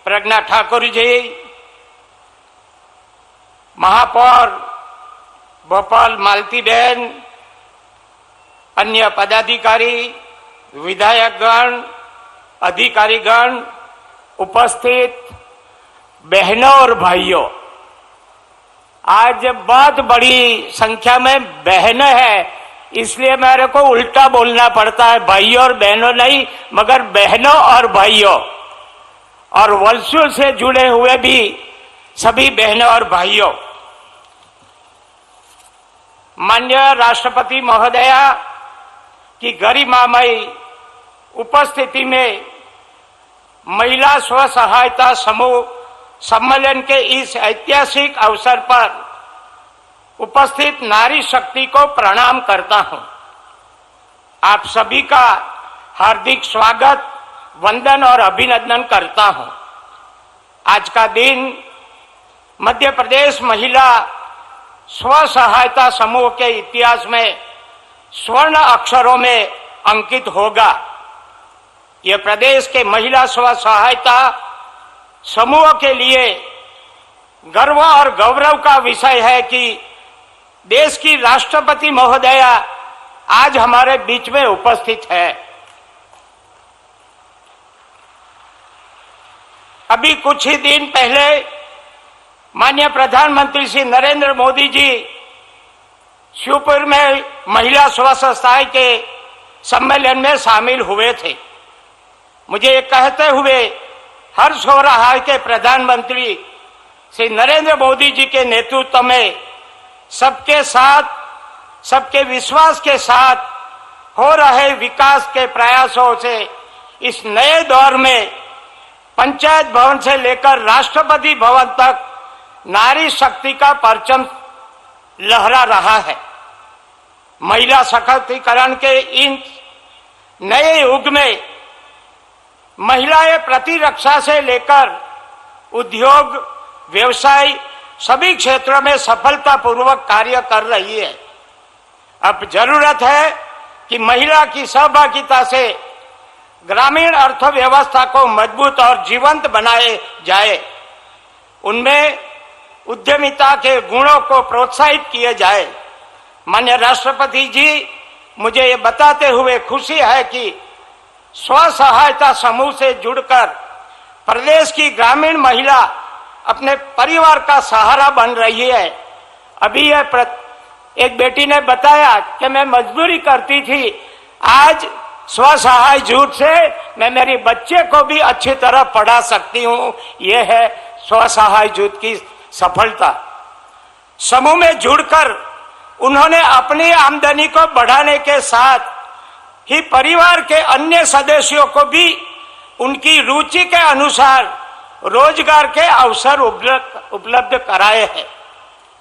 प्रज्ञा ठाकुर जी, महापौर भोपाल मालती बहन, अन्य पदाधिकारी, विधायकगण, अधिकारीगण, उपस्थित बहनों और भाइयों, आज बहुत बड़ी संख्या में बहनें हैं, इसलिए मेरे को उल्टा बोलना पड़ता है, भाइयों और बहनों नहीं मगर बहनों और भाइयों, और वर्षों से जुड़े हुए भी सभी बहनों और भाइयों। माननीय राष्ट्रपति महोदया की गरिमामयी उपस्थिति में महिला स्व सहायता समूह सम्मेलन के इस ऐतिहासिक अवसर पर उपस्थित नारी शक्ति को प्रणाम करता हूं। आप सभी का हार्दिक स्वागत, वंदन और अभिनंदन करता हूं। आज का दिन मध्य प्रदेश महिला स्व सहायता समूह के इतिहास में स्वर्ण अक्षरों में अंकित होगा। ये प्रदेश के महिला स्व सहायता समूह के लिए गर्व और गौरव का विषय है कि देश की राष्ट्रपति महोदया आज हमारे बीच में उपस्थित है। अभी कुछ ही दिन पहले माननीय प्रधानमंत्री श्री नरेंद्र मोदी जी शिवपुर में महिला स्व सहायता के सम्मेलन में शामिल हुए थे। मुझे ये कहते हुए हर्ष हो रहा है कि प्रधानमंत्री श्री नरेंद्र मोदी जी के नेतृत्व में सबके साथ, सबके विश्वास के साथ हो रहे विकास के प्रयासों से इस नए दौर में पंचायत भवन से लेकर राष्ट्रपति भवन तक नारी शक्ति का परचम लहरा रहा है। महिला सशक्तिकरण के इन नए युग में महिलाएं प्रतिरक्षा से लेकर उद्योग, व्यवसाय सभी क्षेत्रों में सफलतापूर्वक कार्य कर रही है। अब जरूरत है कि महिला की सहभागिता से ग्रामीण अर्थव्यवस्था को मजबूत और जीवंत बनाए जाए, उनमें उद्यमिता के गुणों को प्रोत्साहित किए जाए। माननीय राष्ट्रपति जी, मुझे ये बताते हुए खुशी है कि स्व सहायता समूह से जुड़कर प्रदेश की ग्रामीण महिला अपने परिवार का सहारा बन रही है। अभी एक बेटी ने बताया कि मैं मजदूरी करती थी, आज स्व सहाय जुट से मैं मेरी बच्चे को भी अच्छी तरह पढ़ा सकती हूँ। ये है स्व सहाय जुट की सफलता। समूह में जुड़कर उन्होंने अपनी आमदनी को बढ़ाने के साथ ही परिवार के अन्य सदस्यों को भी उनकी रुचि के अनुसार रोजगार के अवसर उपलब्ध कराए हैं।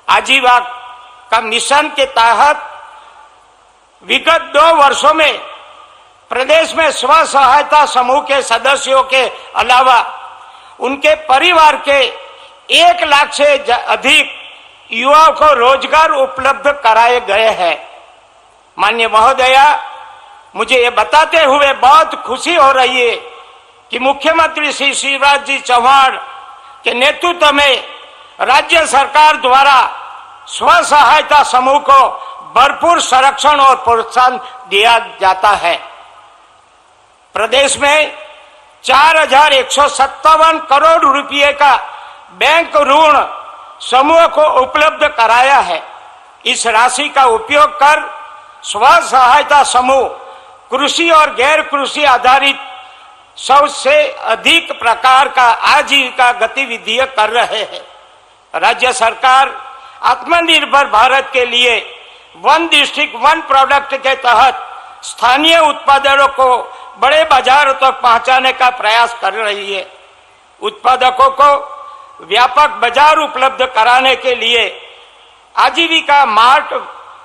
आजीविका का मिशन के तहत विगत 2 वर्षों में प्रदेश में स्व सहायता समूह के सदस्यों के अलावा उनके परिवार के 1 लाख से अधिक युवाओं को रोजगार उपलब्ध कराए गए हैं। माननीय महोदया, मुझे ये बताते हुए बहुत खुशी हो रही है कि मुख्यमंत्री श्री शिवराज जी चौहान के नेतृत्व में राज्य सरकार द्वारा स्व सहायता समूह को भरपूर संरक्षण और प्रोत्साहन दिया जाता है। प्रदेश में 4,157 करोड़ रुपए का बैंक ऋण समूह को उपलब्ध कराया है। इस राशि का उपयोग कर स्व सहायता समूह कृषि और गैर कृषि आधारित 100 से अधिक प्रकार का आजीविका गतिविधियां कर रहे हैं। राज्य सरकार आत्मनिर्भर भारत के लिए वन डिस्ट्रिक्ट वन प्रोडक्ट के तहत स्थानीय उत्पादों को बड़े बाजारों तक पहुंचाने का प्रयास कर रही है। उत्पादकों को व्यापक बाजार उपलब्ध कराने के लिए आजीविका मार्ट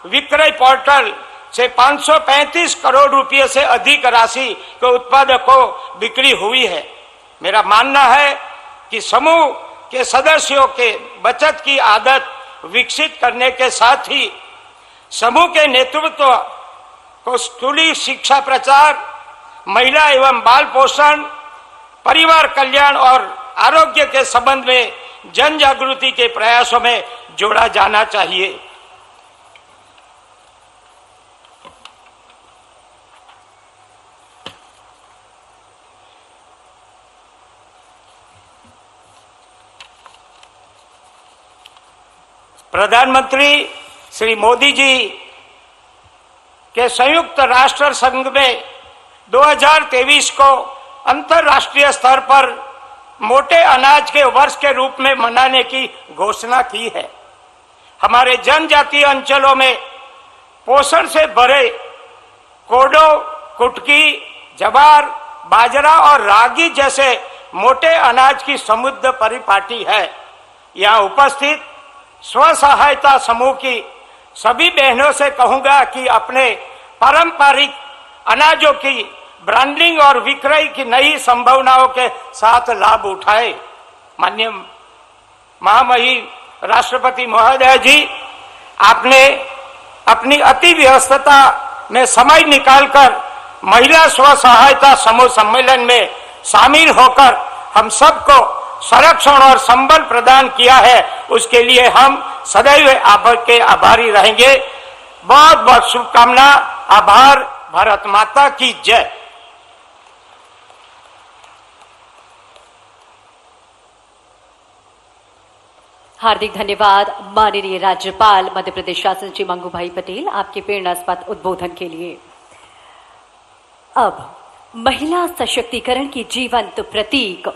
विक्रय पोर्टल से 535 करोड़ रुपए से अधिक राशि के उत्पादकों बिक्री हुई है। मेरा मानना है कि समूह के सदस्यों के बचत की आदत विकसित करने के साथ ही समूह के नेतृत्व को स्कूली शिक्षा प्रचार, महिला एवं बाल पोषण, परिवार कल्याण और आरोग्य के संबंध में जन जागृति के प्रयासों में जोड़ा जाना चाहिए। प्रधानमंत्री श्री मोदी जी के संयुक्त राष्ट्र संघ में 2023 को अंतर्राष्ट्रीय स्तर पर मोटे अनाज के वर्ष के रूप में मनाने की घोषणा की है। हमारे जनजातीय अंचलों में पोषण से भरे कोडो, कुटकी, जवार, बाजरा और रागी जैसे मोटे अनाज की समृद्ध परिपाटी है। यहाँ उपस्थित स्व सहायता समूह की सभी बहनों से कहूंगा कि अपने पारंपरिक अनाजों की ब्रांडिंग और विक्रय की नई संभावनाओं के साथ लाभ उठाए। माननीय महामहिम राष्ट्रपति महोदय जी, आपने अपनी अति व्यस्तता में समय निकालकर महिला स्व सहायता समूह सम्मेलन में शामिल होकर हम सबको संरक्षण और संबल प्रदान किया है, उसके लिए हम सदैव आपके आभारी रहेंगे। बहुत बहुत शुभकामना। आभार। भारत माता की जय। हार्दिक धन्यवाद माननीय राज्यपाल मध्य प्रदेश शासन श्री मंगू भाई पटेल, आपके प्रेरणास्पद उद्बोधन के लिए। अब महिला सशक्तिकरण की जीवंत प्रतीक,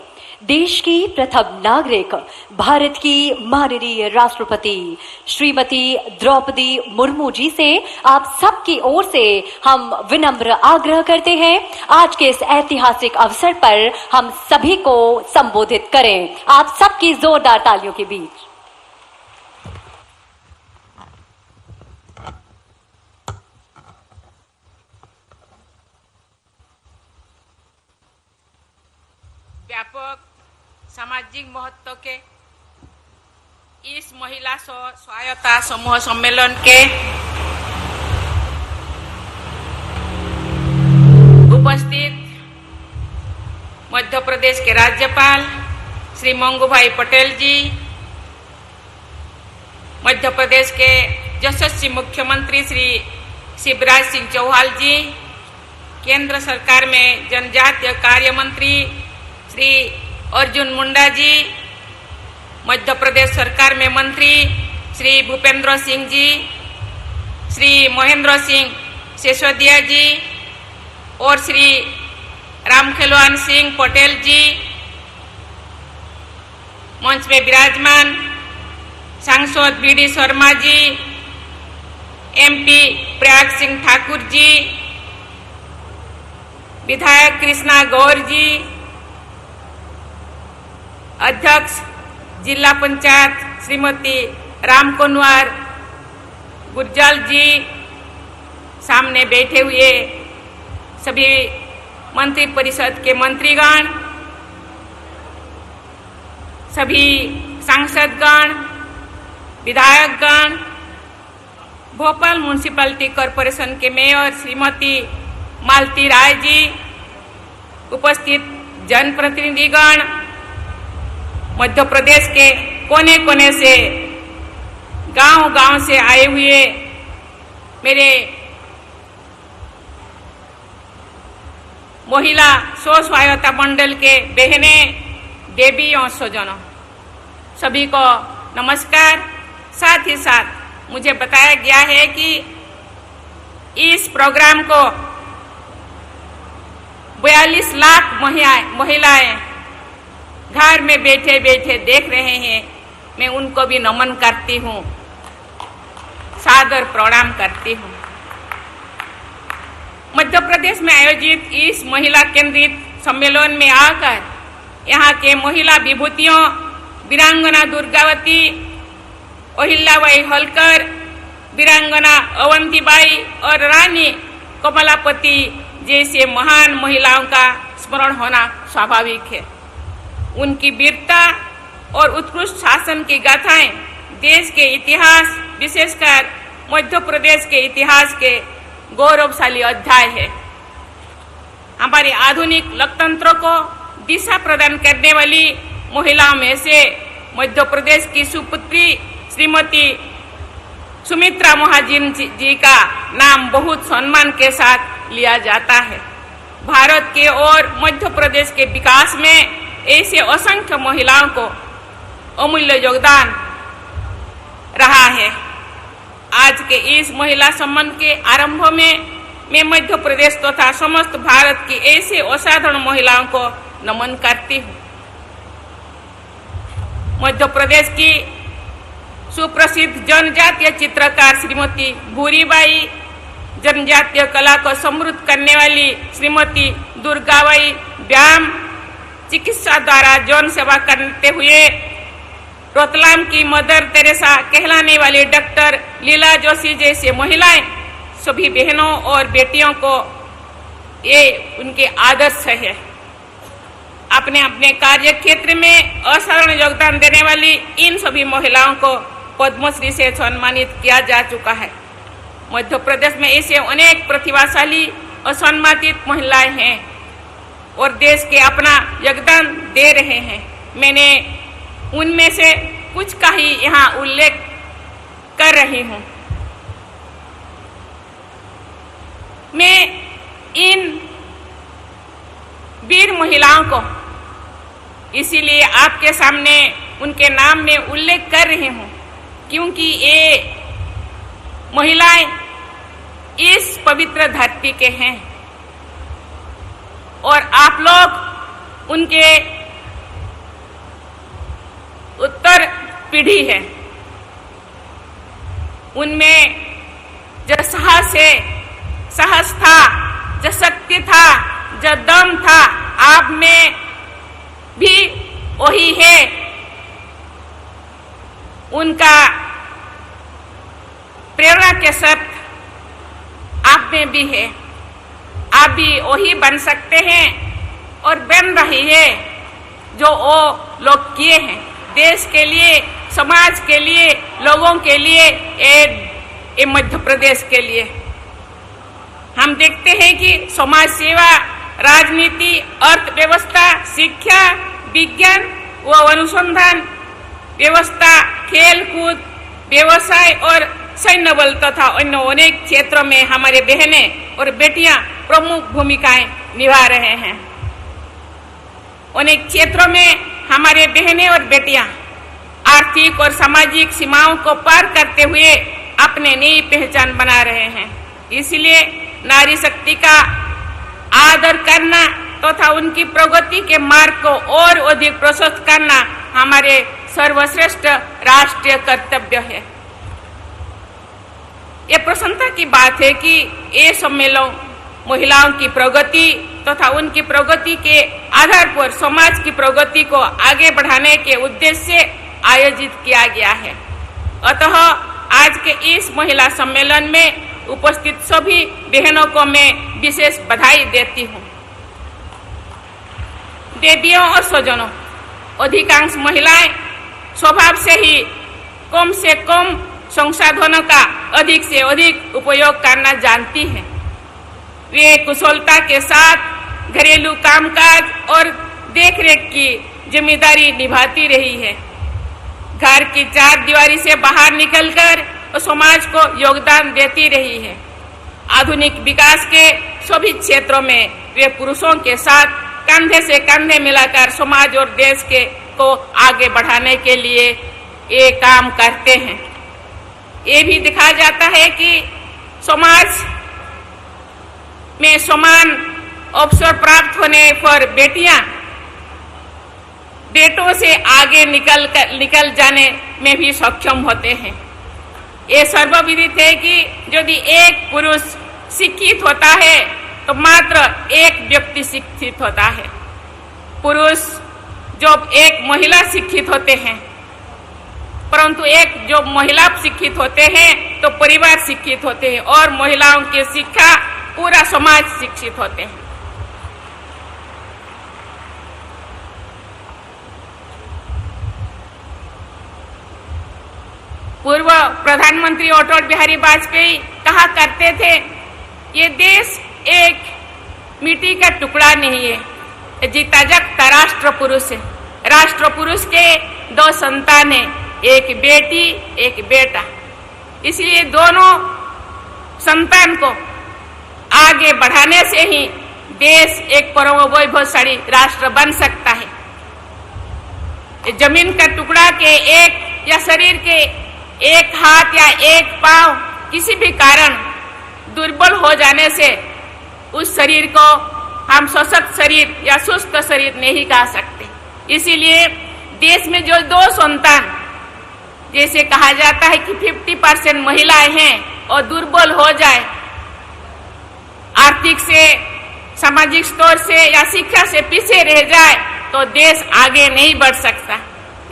देश की प्रथम नागरिक, भारत की माननीय राष्ट्रपति श्रीमती द्रौपदी मुर्मू जी से आप सबकी ओर से हम विनम्र आग्रह करते हैं, आज के इस ऐतिहासिक अवसर पर हम सभी को संबोधित करें। आप सबकी जोरदार तालियों के बीच। व्यापक सामाजिक महत्व के इस महिला स्वायत्ता समूह सम्मेलन के उपस्थित मध्य प्रदेश के राज्यपाल श्री मंगू भाई पटेल जी, मध्य प्रदेश के यशस्वी मुख्यमंत्री श्री शिवराज सिंह चौहान जी, केंद्र सरकार में जनजातीय कार्य मंत्री श्री अर्जुन मुंडा जी, मध्य प्रदेश सरकार में मंत्री श्री भूपेंद्र सिंह जी, श्री महेंद्र सिंह सिसोदिया जी और श्री रामखेलवान सिंह पटेल जी, मंच में विराजमान सांसद बीडी शर्मा जी, एमपी प्रयाग सिंह ठाकुर जी, विधायक कृष्णा गौर जी, अध्यक्ष जिला पंचायत श्रीमती राम कुनवार गुर्जर जी, सामने बैठे हुए सभी मंत्री परिषद के मंत्रीगण, सभी सांसदगण, विधायकगण, भोपाल म्युनिसिपैलिटी कॉरपोरेशन के मेयर श्रीमती मालती राय जी, उपस्थित जनप्रतिनिधिगण, मध्य प्रदेश के कोने कोने से गांव-गांव से आए हुए मेरे महिला स्व सहायता मंडल के बहने, देवी और स्वजनों, सभी को नमस्कार। साथ ही साथ मुझे बताया गया है कि इस प्रोग्राम को 42 लाख महिलाएं घर में बैठे बैठे देख रहे हैं। मैं उनको भी नमन करती हूँ, सादर प्रणाम करती हूँ। मध्य प्रदेश में आयोजित इस महिला केंद्रित सम्मेलन में आकर यहाँ के महिला विभूतियों वीरांगना दुर्गावती, अहिल्याबाई होलकर, वीरांगना अवंतीबाई और रानी कमलापति जैसे महान महिलाओं का स्मरण होना स्वाभाविक है। उनकी वीरता और उत्कृष्ट शासन की गाथाएं देश के इतिहास, विशेषकर मध्य प्रदेश के इतिहास के गौरवशाली अध्याय है। हमारे आधुनिक लोकतंत्र को दिशा प्रदान करने वाली महिलाओं में से मध्य प्रदेश की सुपुत्री श्रीमती सुमित्रा महाजन जी का नाम बहुत सम्मान के साथ लिया जाता है। भारत के और मध्य प्रदेश के विकास में ऐसे असंख्य महिलाओं को अमूल्य योगदान रहा है। आज के इस महिला सम्मान के आरंभ में मैं मध्य प्रदेश तथा समस्त भारत की ऐसे असाधारण महिलाओं को नमन करती हूँ। मध्य प्रदेश की सुप्रसिद्ध जनजातीय चित्रकार श्रीमती भूरीबाई, जनजातीय कला को समृद्ध करने वाली श्रीमती दुर्गाबाई व्याम, चिकित्सा द्वारा जन सेवा करते हुए रतलाम की मदर तेरेसा कहलाने वाली डॉक्टर लीला जोशी जैसे महिलाएं, सभी बहनों और बेटियों को ये उनके आदर्श है। अपने अपने कार्य क्षेत्र में असाधारण योगदान देने वाली इन सभी महिलाओं को पद्मश्री से सम्मानित किया जा चुका है। मध्य प्रदेश में ऐसे अनेक प्रतिभाशाली असम्मानित महिलाएं हैं और देश के अपना योगदान दे रहे हैं। मैंने उनमें से कुछ का ही यहाँ उल्लेख कर रही हूँ। मैं इन वीर महिलाओं को इसीलिए आपके सामने उनके नाम में उल्लेख कर रही हूँ क्योंकि ये महिलाएं इस पवित्र धरती के हैं और आप लोग उनके उत्तर पीढ़ी है। उनमें जो साहस था, जो शक्ति था, जो दम था, आप में भी वही है। उनका प्रेरणा के शब्द आप में भी है। आप भी वही बन सकते हैं और बन रही है जो वो लोग किए हैं देश के लिए, समाज के लिए, लोगों के लिए, ये मध्य प्रदेश के लिए। हम देखते हैं कि समाज सेवा, राजनीति, अर्थव्यवस्था, शिक्षा, विज्ञान व अनुसंधान व्यवस्था, खेल कूद, व्यवसाय और सैन्य बल तथा अन्य अनेक क्षेत्रों में हमारे बहनें और बेटियां प्रमुख भूमिकाएं निभा रहे हैं। अनेक क्षेत्रों में हमारे बहनें और बेटियां आर्थिक और सामाजिक सीमाओं को पार करते हुए अपने नई पहचान बना रहे हैं। इसलिए नारी शक्ति का आदर करना तथा उनकी प्रगति के मार्ग को और अधिक प्रशस्त करना हमारे सर्वश्रेष्ठ राष्ट्रीय कर्तव्य है। ये प्रसन्नता की बात है कि ये सम्मेलन महिलाओं की प्रगति तथा उनकी प्रगति के आधार पर समाज की प्रगति को आगे बढ़ाने के उद्देश्य से आयोजित किया गया है। अतः आज के इस महिला सम्मेलन में उपस्थित सभी बहनों को मैं विशेष बधाई देती हूँ। देवियों और स्वजनों, अधिकांश महिलाएं स्वभाव से कम संसाधनों का अधिक से अधिक उपयोग करना जानती हैं। वे कुशलता के साथ घरेलू कामकाज और देखरेख की जिम्मेदारी निभाती रही है। घर की चार दीवारी से बाहर निकलकर समाज को योगदान देती रही है। आधुनिक विकास के सभी क्षेत्रों में वे पुरुषों के साथ कंधे से कंधे मिलाकर समाज और देश को आगे बढ़ाने के लिए ये काम करते हैं। ये भी दिखाया जाता है कि समाज में समान अवसर प्राप्त होने पर बेटियां बेटों से आगे निकल जाने में भी सक्षम होते हैं। ये सर्वविदित है कि यदि एक पुरुष शिक्षित होता है तो मात्र एक व्यक्ति शिक्षित होता है। पुरुष जब एक महिला शिक्षित होते हैं, परंतु एक जो महिला शिक्षित होते हैं तो परिवार शिक्षित होते हैं और महिलाओं की शिक्षा पूरा समाज शिक्षित होते हैं। पूर्व प्रधानमंत्री अटल बिहारी वाजपेयी कहा करते थे, ये देश एक मिट्टी का टुकड़ा नहीं है, जीता जागता राष्ट्र पुरुष है। राष्ट्र पुरुष के दो संतान है, एक बेटी एक बेटा। इसलिए दोनों संतान को आगे बढ़ाने से ही देश एक परम वैभवशाली राष्ट्र बन सकता है। जमीन का टुकड़ा के एक या शरीर के एक हाथ या एक पांव किसी भी कारण दुर्बल हो जाने से उस शरीर को हम सशक्त शरीर या सुस्त शरीर नहीं कह सकते। इसीलिए देश में जो दो संतान, जैसे कहा जाता है कि 50% महिलाएं हैं और दुर्बल हो जाए, आर्थिक से, सामाजिक स्तर से या शिक्षा से पीछे रह जाए तो देश आगे नहीं बढ़ सकता।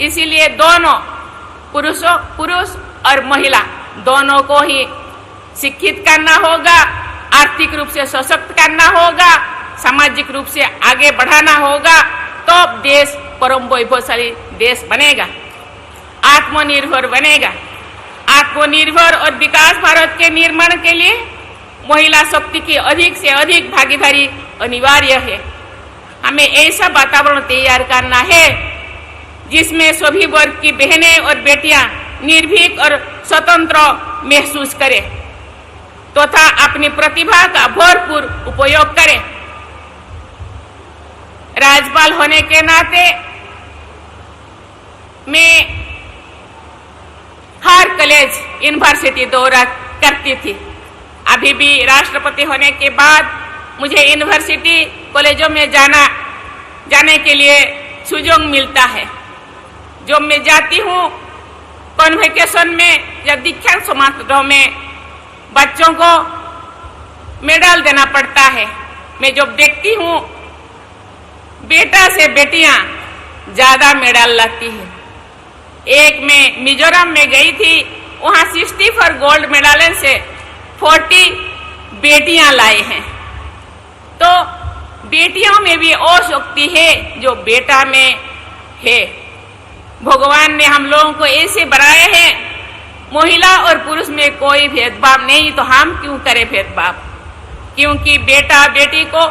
इसीलिए दोनों पुरुष और महिला दोनों को ही शिक्षित करना होगा, आर्थिक रूप से सशक्त करना होगा, सामाजिक रूप से आगे बढ़ाना होगा, तो देश परम वैभवशाली देश बनेगा, आत्मनिर्भर बनेगा। आत्मनिर्भर और विकास भारत के निर्माण के लिए महिला शक्ति की अधिक से अधिक भागीदारी अनिवार्य है। हमें ऐसा वातावरण तैयार करना है जिसमें सभी वर्ग की बहनें और बेटियां निर्भीक और स्वतंत्र महसूस करें तथा अपनी प्रतिभा का भरपूर उपयोग करें। राज्यपाल होने के नाते मैं हर कॉलेज यूनिवर्सिटी दौरा करती थी। अभी भी राष्ट्रपति होने के बाद मुझे यूनिवर्सिटी कॉलेजों में जाने के लिए सुयोग मिलता है। जो मैं जाती हूँ कॉन्वोकेशन में या दीक्षांत समारोह में बच्चों को मेडल देना पड़ता है। मैं जब देखती हूँ बेटा से बेटियां ज्यादा मेडल लाती है। एक मैं मिजोरम में गई थी, वहां 64 गोल्ड मेडल से 40 बेटियां लाई हैं। तो बेटियों में भी और शक्ति है जो बेटा में है। भगवान ने हम लोगों को ऐसे बनाए हैं, महिला और पुरुष में कोई भेदभाव नहीं, तो हम क्यों करें भेदभाव? क्योंकि बेटा बेटी को,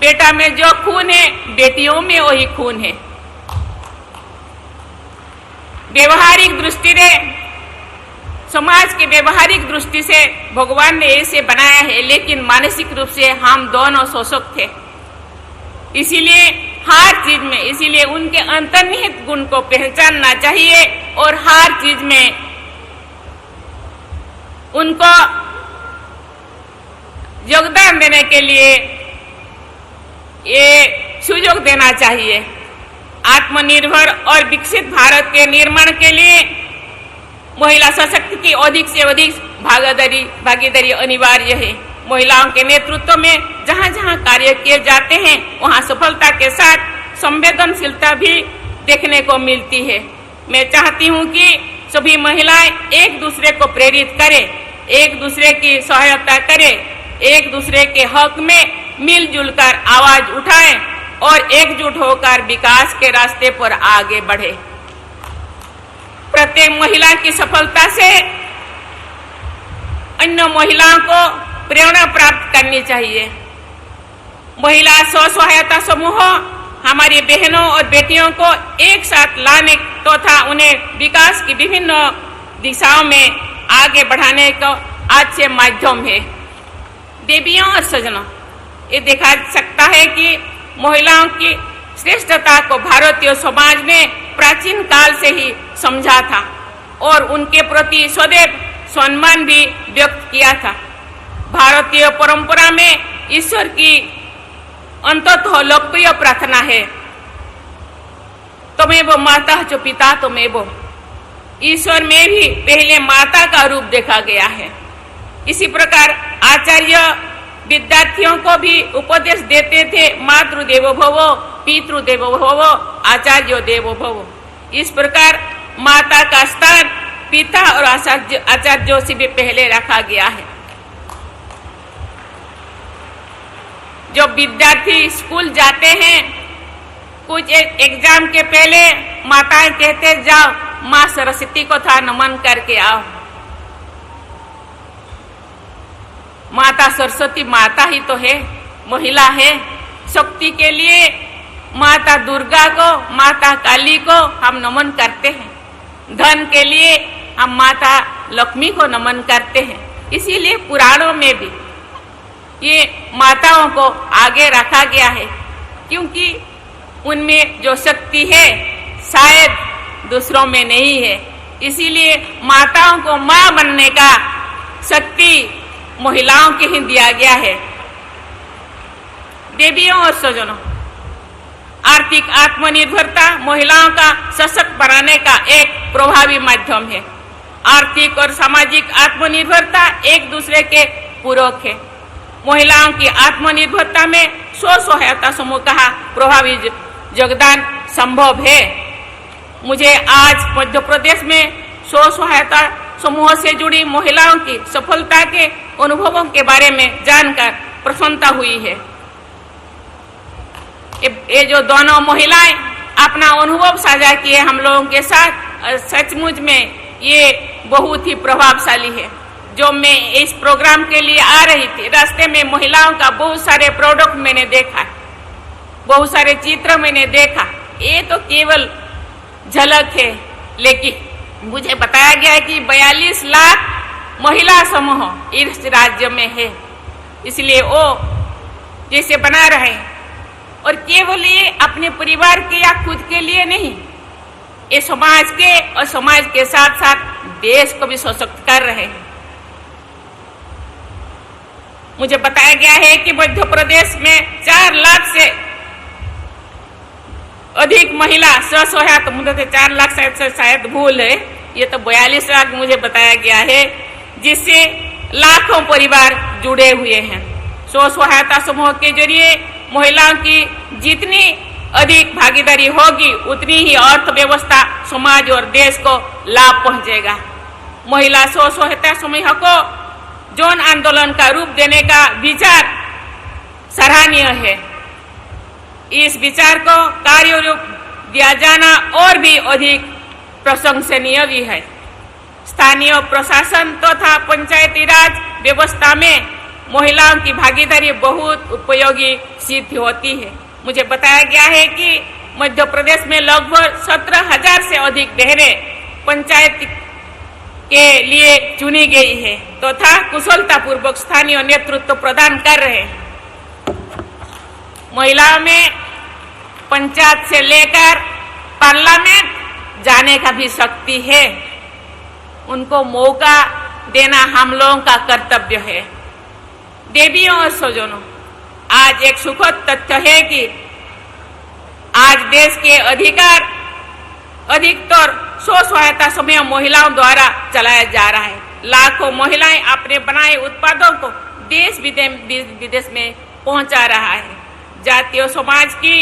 बेटा में जो खून है बेटियों में वही खून है। व्यवहारिक दृष्टि से, समाज के व्यवहारिक दृष्टि से भगवान ने ऐसे बनाया है, लेकिन मानसिक रूप से हम दोनों शोषक थे। इसीलिए हर चीज में, इसीलिए उनके अंतर्निहित गुण को पहचानना चाहिए और हर चीज में उनको योगदान देने के लिए ये सुयोग देना चाहिए। आत्मनिर्भर और विकसित भारत के निर्माण के लिए महिला सशक्ति की अधिक से अधिक भागीदारी अनिवार्य है। महिलाओं के नेतृत्व में जहां जहां कार्य किए जाते हैं वहां सफलता के साथ संवेदनशीलता भी देखने को मिलती है। मैं चाहती हूं कि सभी महिलाएं एक दूसरे को प्रेरित करें, एक दूसरे की सहायता करें, एक दूसरे के हक में मिलजुल कर आवाज उठाएं और एकजुट होकर विकास के रास्ते पर आगे बढ़े। प्रत्येक महिला की सफलता से अन्य महिलाओं को प्रेरणा प्राप्त करनी चाहिए। महिला स्व सहायता समूह हमारी बहनों और बेटियों को एक साथ लाने तथा उन्हें विकास की विभिन्न दिशाओं में आगे बढ़ाने का आज से माध्यम है। देवियों और सजनों, ये देखा सकता है कि महिलाओं की श्रेष्ठता को भारतीय समाज ने प्राचीन काल से ही समझा था और उनके प्रति सदैव सम्मान भी व्यक्त किया था। भारतीय परंपरा में ईश्वर की अंततः लोकप्रिय प्रार्थना है, त्वमेव माता च पिता त्वमेव। ईश्वर में भी पहले माता का रूप देखा गया है। इसी प्रकार आचार्य विद्यार्थियों को भी उपदेश देते थे, मातृदेवो भव, पितृदेवो भव, आचार्यो देवो भव। इस प्रकार माता का स्थान पिता और आचार्यों से भी पहले रखा गया है। जब विद्यार्थी स्कूल जाते हैं, कुछ एग्जाम के पहले माताएं कहते जाओ माँ सरस्वती को था नमन करके आओ। माता सरस्वती माता ही तो है, महिला है। शक्ति के लिए माता दुर्गा को, माता काली को हम नमन करते हैं। धन के लिए हम माता लक्ष्मी को नमन करते हैं। इसीलिए पुराणों में भी ये माताओं को आगे रखा गया है, क्योंकि उनमें जो शक्ति है शायद दूसरों में नहीं है। इसीलिए माताओं को मां बनने का शक्ति महिलाओं के ही दिया गया है। देवियों और सजनों, आर्थिक आत्मनिर्भरता महिलाओं का सशक्त बनाने का एक प्रभावी माध्यम है। आर्थिक और सामाजिक आत्मनिर्भरता एक दूसरे के पूरक है। महिलाओं की आत्मनिर्भरता में स्व सहायता समूह का प्रभावी योगदान संभव है। मुझे आज मध्य प्रदेश में स्व सहायता समूह से जुड़ी महिलाओं की सफलता के अनुभवों के बारे में जानकर प्रसन्नता हुई है। ये जो दोनों महिलाएं अपना अनुभव साझा किए हम लोगों के साथ, सचमुच में ये बहुत ही प्रभावशाली है। जो मैं इस प्रोग्राम के लिए आ रही थी, रास्ते में महिलाओं का बहुत सारे प्रोडक्ट मैंने देखा, बहुत सारे चित्र मैंने देखा। ये तो केवल झलक है, लेकिन मुझे बताया गया है कि 42 लाख महिला समूह इस राज्य में है, इसलिए वो जैसे बना रहे हैं। और केवल ये अपने परिवार के या खुद के लिए नहीं, ये समाज के और समाज के साथ साथ देश को भी सशक्त कर रहे हैं। मुझे बताया गया है कि मध्य प्रदेश में 4 लाख से अधिक महिला स्वसहायता, मुझे 4 लाख शायद भूल है, ये तो 42 लाख मुझे बताया गया है, जिससे लाखों परिवार जुड़े हुए हैं। स्वसहायता समूह के जरिए महिलाओं की जितनी अधिक भागीदारी होगी, उतनी ही अर्थव्यवस्था, समाज और देश को लाभ पहुंचेगा। महिला स्वसहायता समूह को जन आंदोलन का रूप देने का विचार सराहनीय है। इस विचार को कार्य रूप दिया जाना और भी अधिक प्रशंसनीय भी है। स्थानीय प्रशासन तथा पंचायती राज व्यवस्था में महिलाओं की भागीदारी बहुत उपयोगी सिद्ध होती है। मुझे बताया गया है कि मध्य प्रदेश में लगभग 17,000 से अधिक बहनें पंचायत के लिए चुनी गई है तथा कुशलतापूर्वक स्थानीय नेतृत्व प्रदान कर रहे हैं। महिलाओं में पंचायत से लेकर पार्लियामेंट जाने का भी शक्ति है। उनको मौका देना हम लोगों का कर्तव्य है। देवियों और स्वजनों, आज एक सुखद तथ्य है कि आज देश के अधिकतर स्वसहायता समूह महिलाओं द्वारा चलाया जा रहा है। लाखों महिलाएं अपने बनाए उत्पादों को देश विदेश में पहुंचा रहा है। जातीय समाज की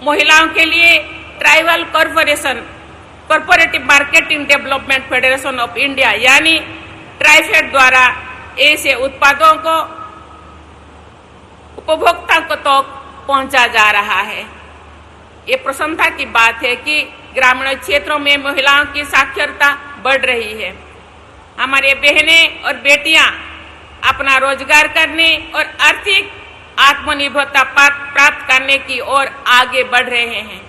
महिलाओं के लिए tribal corporative marketing development federation of India यानी ट्राइफेड द्वारा ऐसे उत्पादों को उपभोक्ता को तो पहुंचा जा रहा है। ये प्रसन्नता की बात है कि ग्रामीण क्षेत्रों में महिलाओं की साक्षरता बढ़ रही है। हमारे बहनें और बेटियां अपना रोजगार करने और आर्थिक आत्मनिर्भरता प्राप्त करने की ओर आगे बढ़ रहे हैं।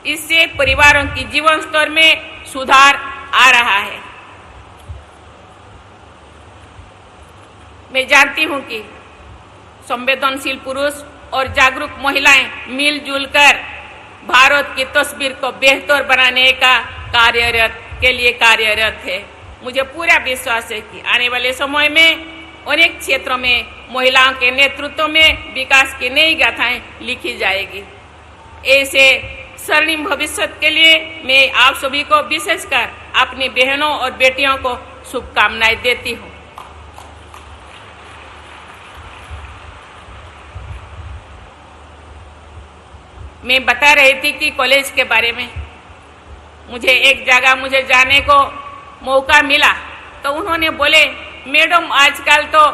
इससे परिवारों की जीवन स्तर में सुधार आ रहा है। मैं जानती हूं कि संवेदनशील पुरुष और जागरूक महिलाएं मिलजुल कर भारत की तस्वीर को बेहतर बनाने का कार्यरत है। मुझे पूरा विश्वास है कि आने वाले समय में अनेक क्षेत्रों में महिलाओं के नेतृत्व में विकास की नई गाथाएं लिखी जाएगी। ऐसे स्वर्णिम भविष्य के लिए मैं आप सभी को विशेषकर अपनी बहनों और बेटियों को शुभकामनाएं देती हूँ। मैं बता रही थी कि कॉलेज के बारे में मुझे एक जगह मुझे जाने को मौका मिला, तो उन्होंने बोले, मैडम आजकल तो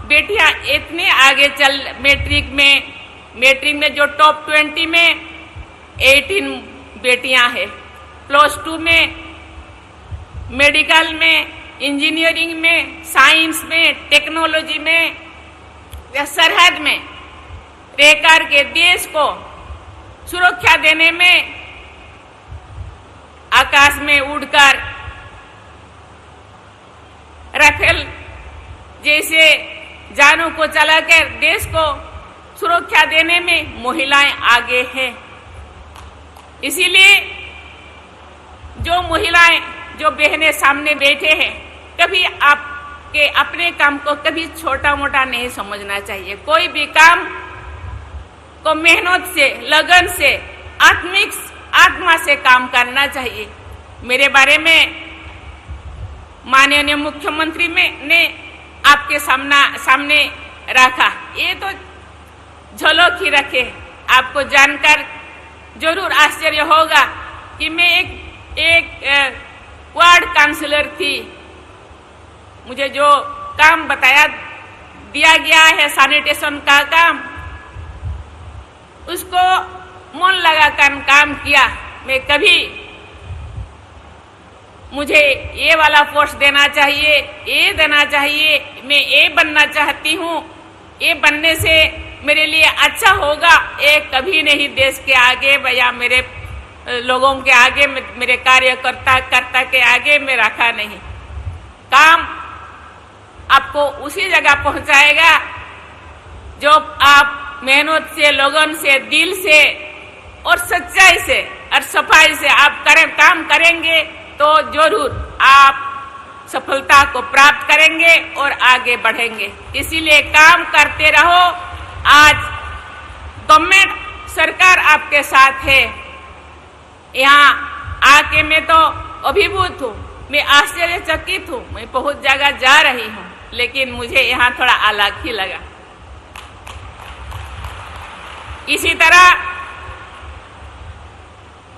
बेटियां इतने आगे चल मैट्रिक में जो टॉप 20 में 18 बेटियां हैं, +2 में, मेडिकल में, इंजीनियरिंग में, साइंस में, टेक्नोलॉजी में, या सरहद में रहकर के देश को सुरक्षा देने में आकाश में उड़कर राफेल जैसे जानों को चलाकर देश को सुरक्षा देने में महिलाएं आगे हैं। इसीलिए जो महिलाएं, जो बहनें सामने बैठे हैं, कभी आपके अपने काम को कभी छोटा मोटा नहीं समझना चाहिए। कोई भी काम को मेहनत से, लगन से, आत्मा से काम करना चाहिए। मेरे बारे में माननीय मुख्यमंत्री ने आपके सामने रखा, ये तो झलक ही रखे। आपको जानकर जरूर आश्चर्य होगा कि मैं एक वार्ड काउंसिलर थी। मुझे जो काम दिया गया है सैनिटेशन का काम, उसको मन लगाकर काम किया। मैं कभी मुझे ये वाला पोस्ट देना चाहिए, ये देना चाहिए, मैं ये बनना चाहती हूँ, ये बनने से मेरे लिए अच्छा होगा, ये कभी नहीं देश के आगे या मेरे लोगों के आगे, मेरे कार्यकर्ता के आगे मैं रखा नहीं। काम आपको उसी जगह पहुंचाएगा जो आप मेहनत से, लगन से, दिल से और सच्चाई से और सफाई से आप काम करेंगे तो जरूर आप सफलता को प्राप्त करेंगे और आगे बढ़ेंगे। इसीलिए काम करते रहो। आज गवर्नमेंट सरकार आपके साथ है। यहाँ आके मैं तो अभिभूत हूँ, मैं आश्चर्यचकित हूँ। मैं बहुत जगह जा रही हूँ, लेकिन मुझे यहाँ थोड़ा अलग ही लगा। इसी तरह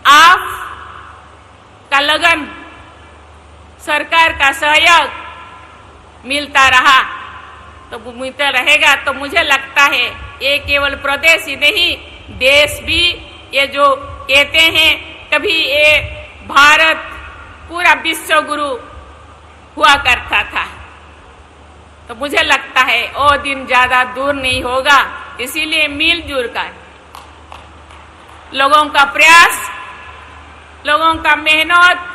आप का लगन, सरकार का सहयोग मिलता रहा तो मिलता रहेगा, तो मुझे लगता है ये केवल प्रदेश ही नहीं, देश भी ये जो कहते हैं कभी ये भारत पूरा विश्व गुरु हुआ करता था, तो मुझे लगता है वो दिन ज्यादा दूर नहीं होगा। इसीलिए मिलजुल कर लोगों का प्रयास, लोगों का मेहनत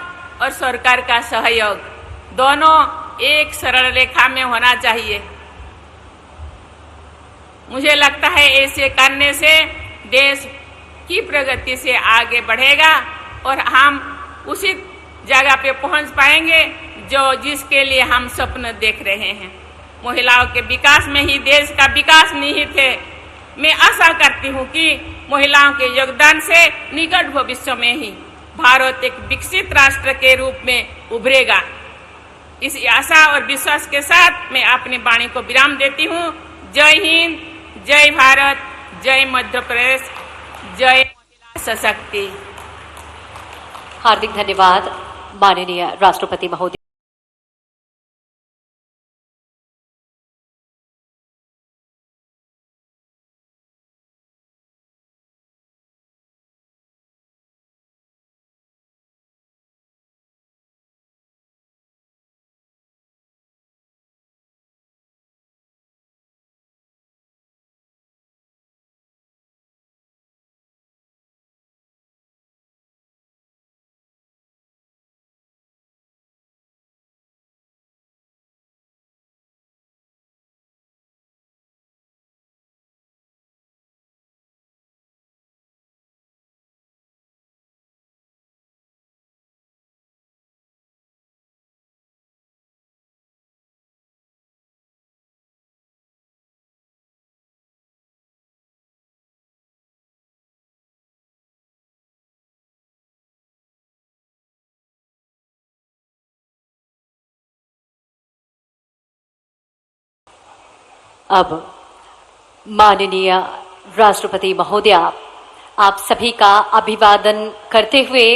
और सरकार का सहयोग दोनों एक सरल रेखा में होना चाहिए। मुझे लगता है ऐसे करने से देश की प्रगति से आगे बढ़ेगा और हम उसी जगह पे पहुंच पाएंगे जो जिसके लिए हम स्वप्न देख रहे हैं। महिलाओं के विकास में ही देश का विकास निहित है। मैं आशा करती हूं कि महिलाओं के योगदान से निकट भविष्य में ही भारत एक विकसित राष्ट्र के रूप में उभरेगा। इस आशा और विश्वास के साथ मैं अपनी वाणी को विराम देती हूँ। जय हिंद, जय भारत, जय मध्य प्रदेश, जय महिला सशक्ति। हार्दिक धन्यवाद माननीय राष्ट्रपति महोदय। अब माननीय राष्ट्रपति महोदय आप सभी का अभिवादन करते हुए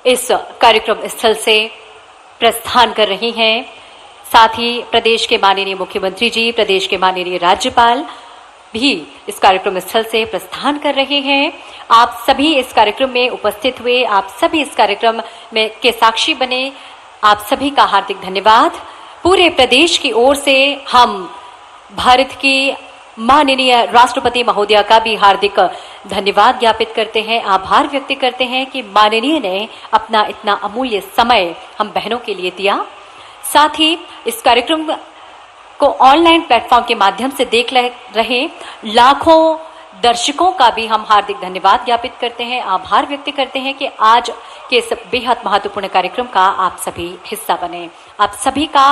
इस कार्यक्रम स्थल से प्रस्थान कर रही हैं। साथ ही प्रदेश के माननीय मुख्यमंत्री जी, प्रदेश के माननीय राज्यपाल भी इस कार्यक्रम स्थल से प्रस्थान कर रहे हैं। आप सभी इस कार्यक्रम में उपस्थित हुए, आप सभी इस कार्यक्रम में के साक्षी बने, आप सभी का हार्दिक धन्यवाद। पूरे प्रदेश की ओर से हम भारत की माननीय राष्ट्रपति महोदया का भी हार्दिक धन्यवाद ज्ञापित करते हैं, आभार व्यक्त करते हैं कि माननीय ने अपना इतना अमूल्य समय हम बहनों के लिए दिया। साथ ही इस कार्यक्रम को ऑनलाइन प्लेटफॉर्म के माध्यम से देख रहे लाखों दर्शकों का भी हम हार्दिक धन्यवाद ज्ञापित करते हैं, आभार व्यक्त करते हैं कि आज के इस बेहद महत्वपूर्ण कार्यक्रम का आप सभी हिस्सा बने। आप सभी का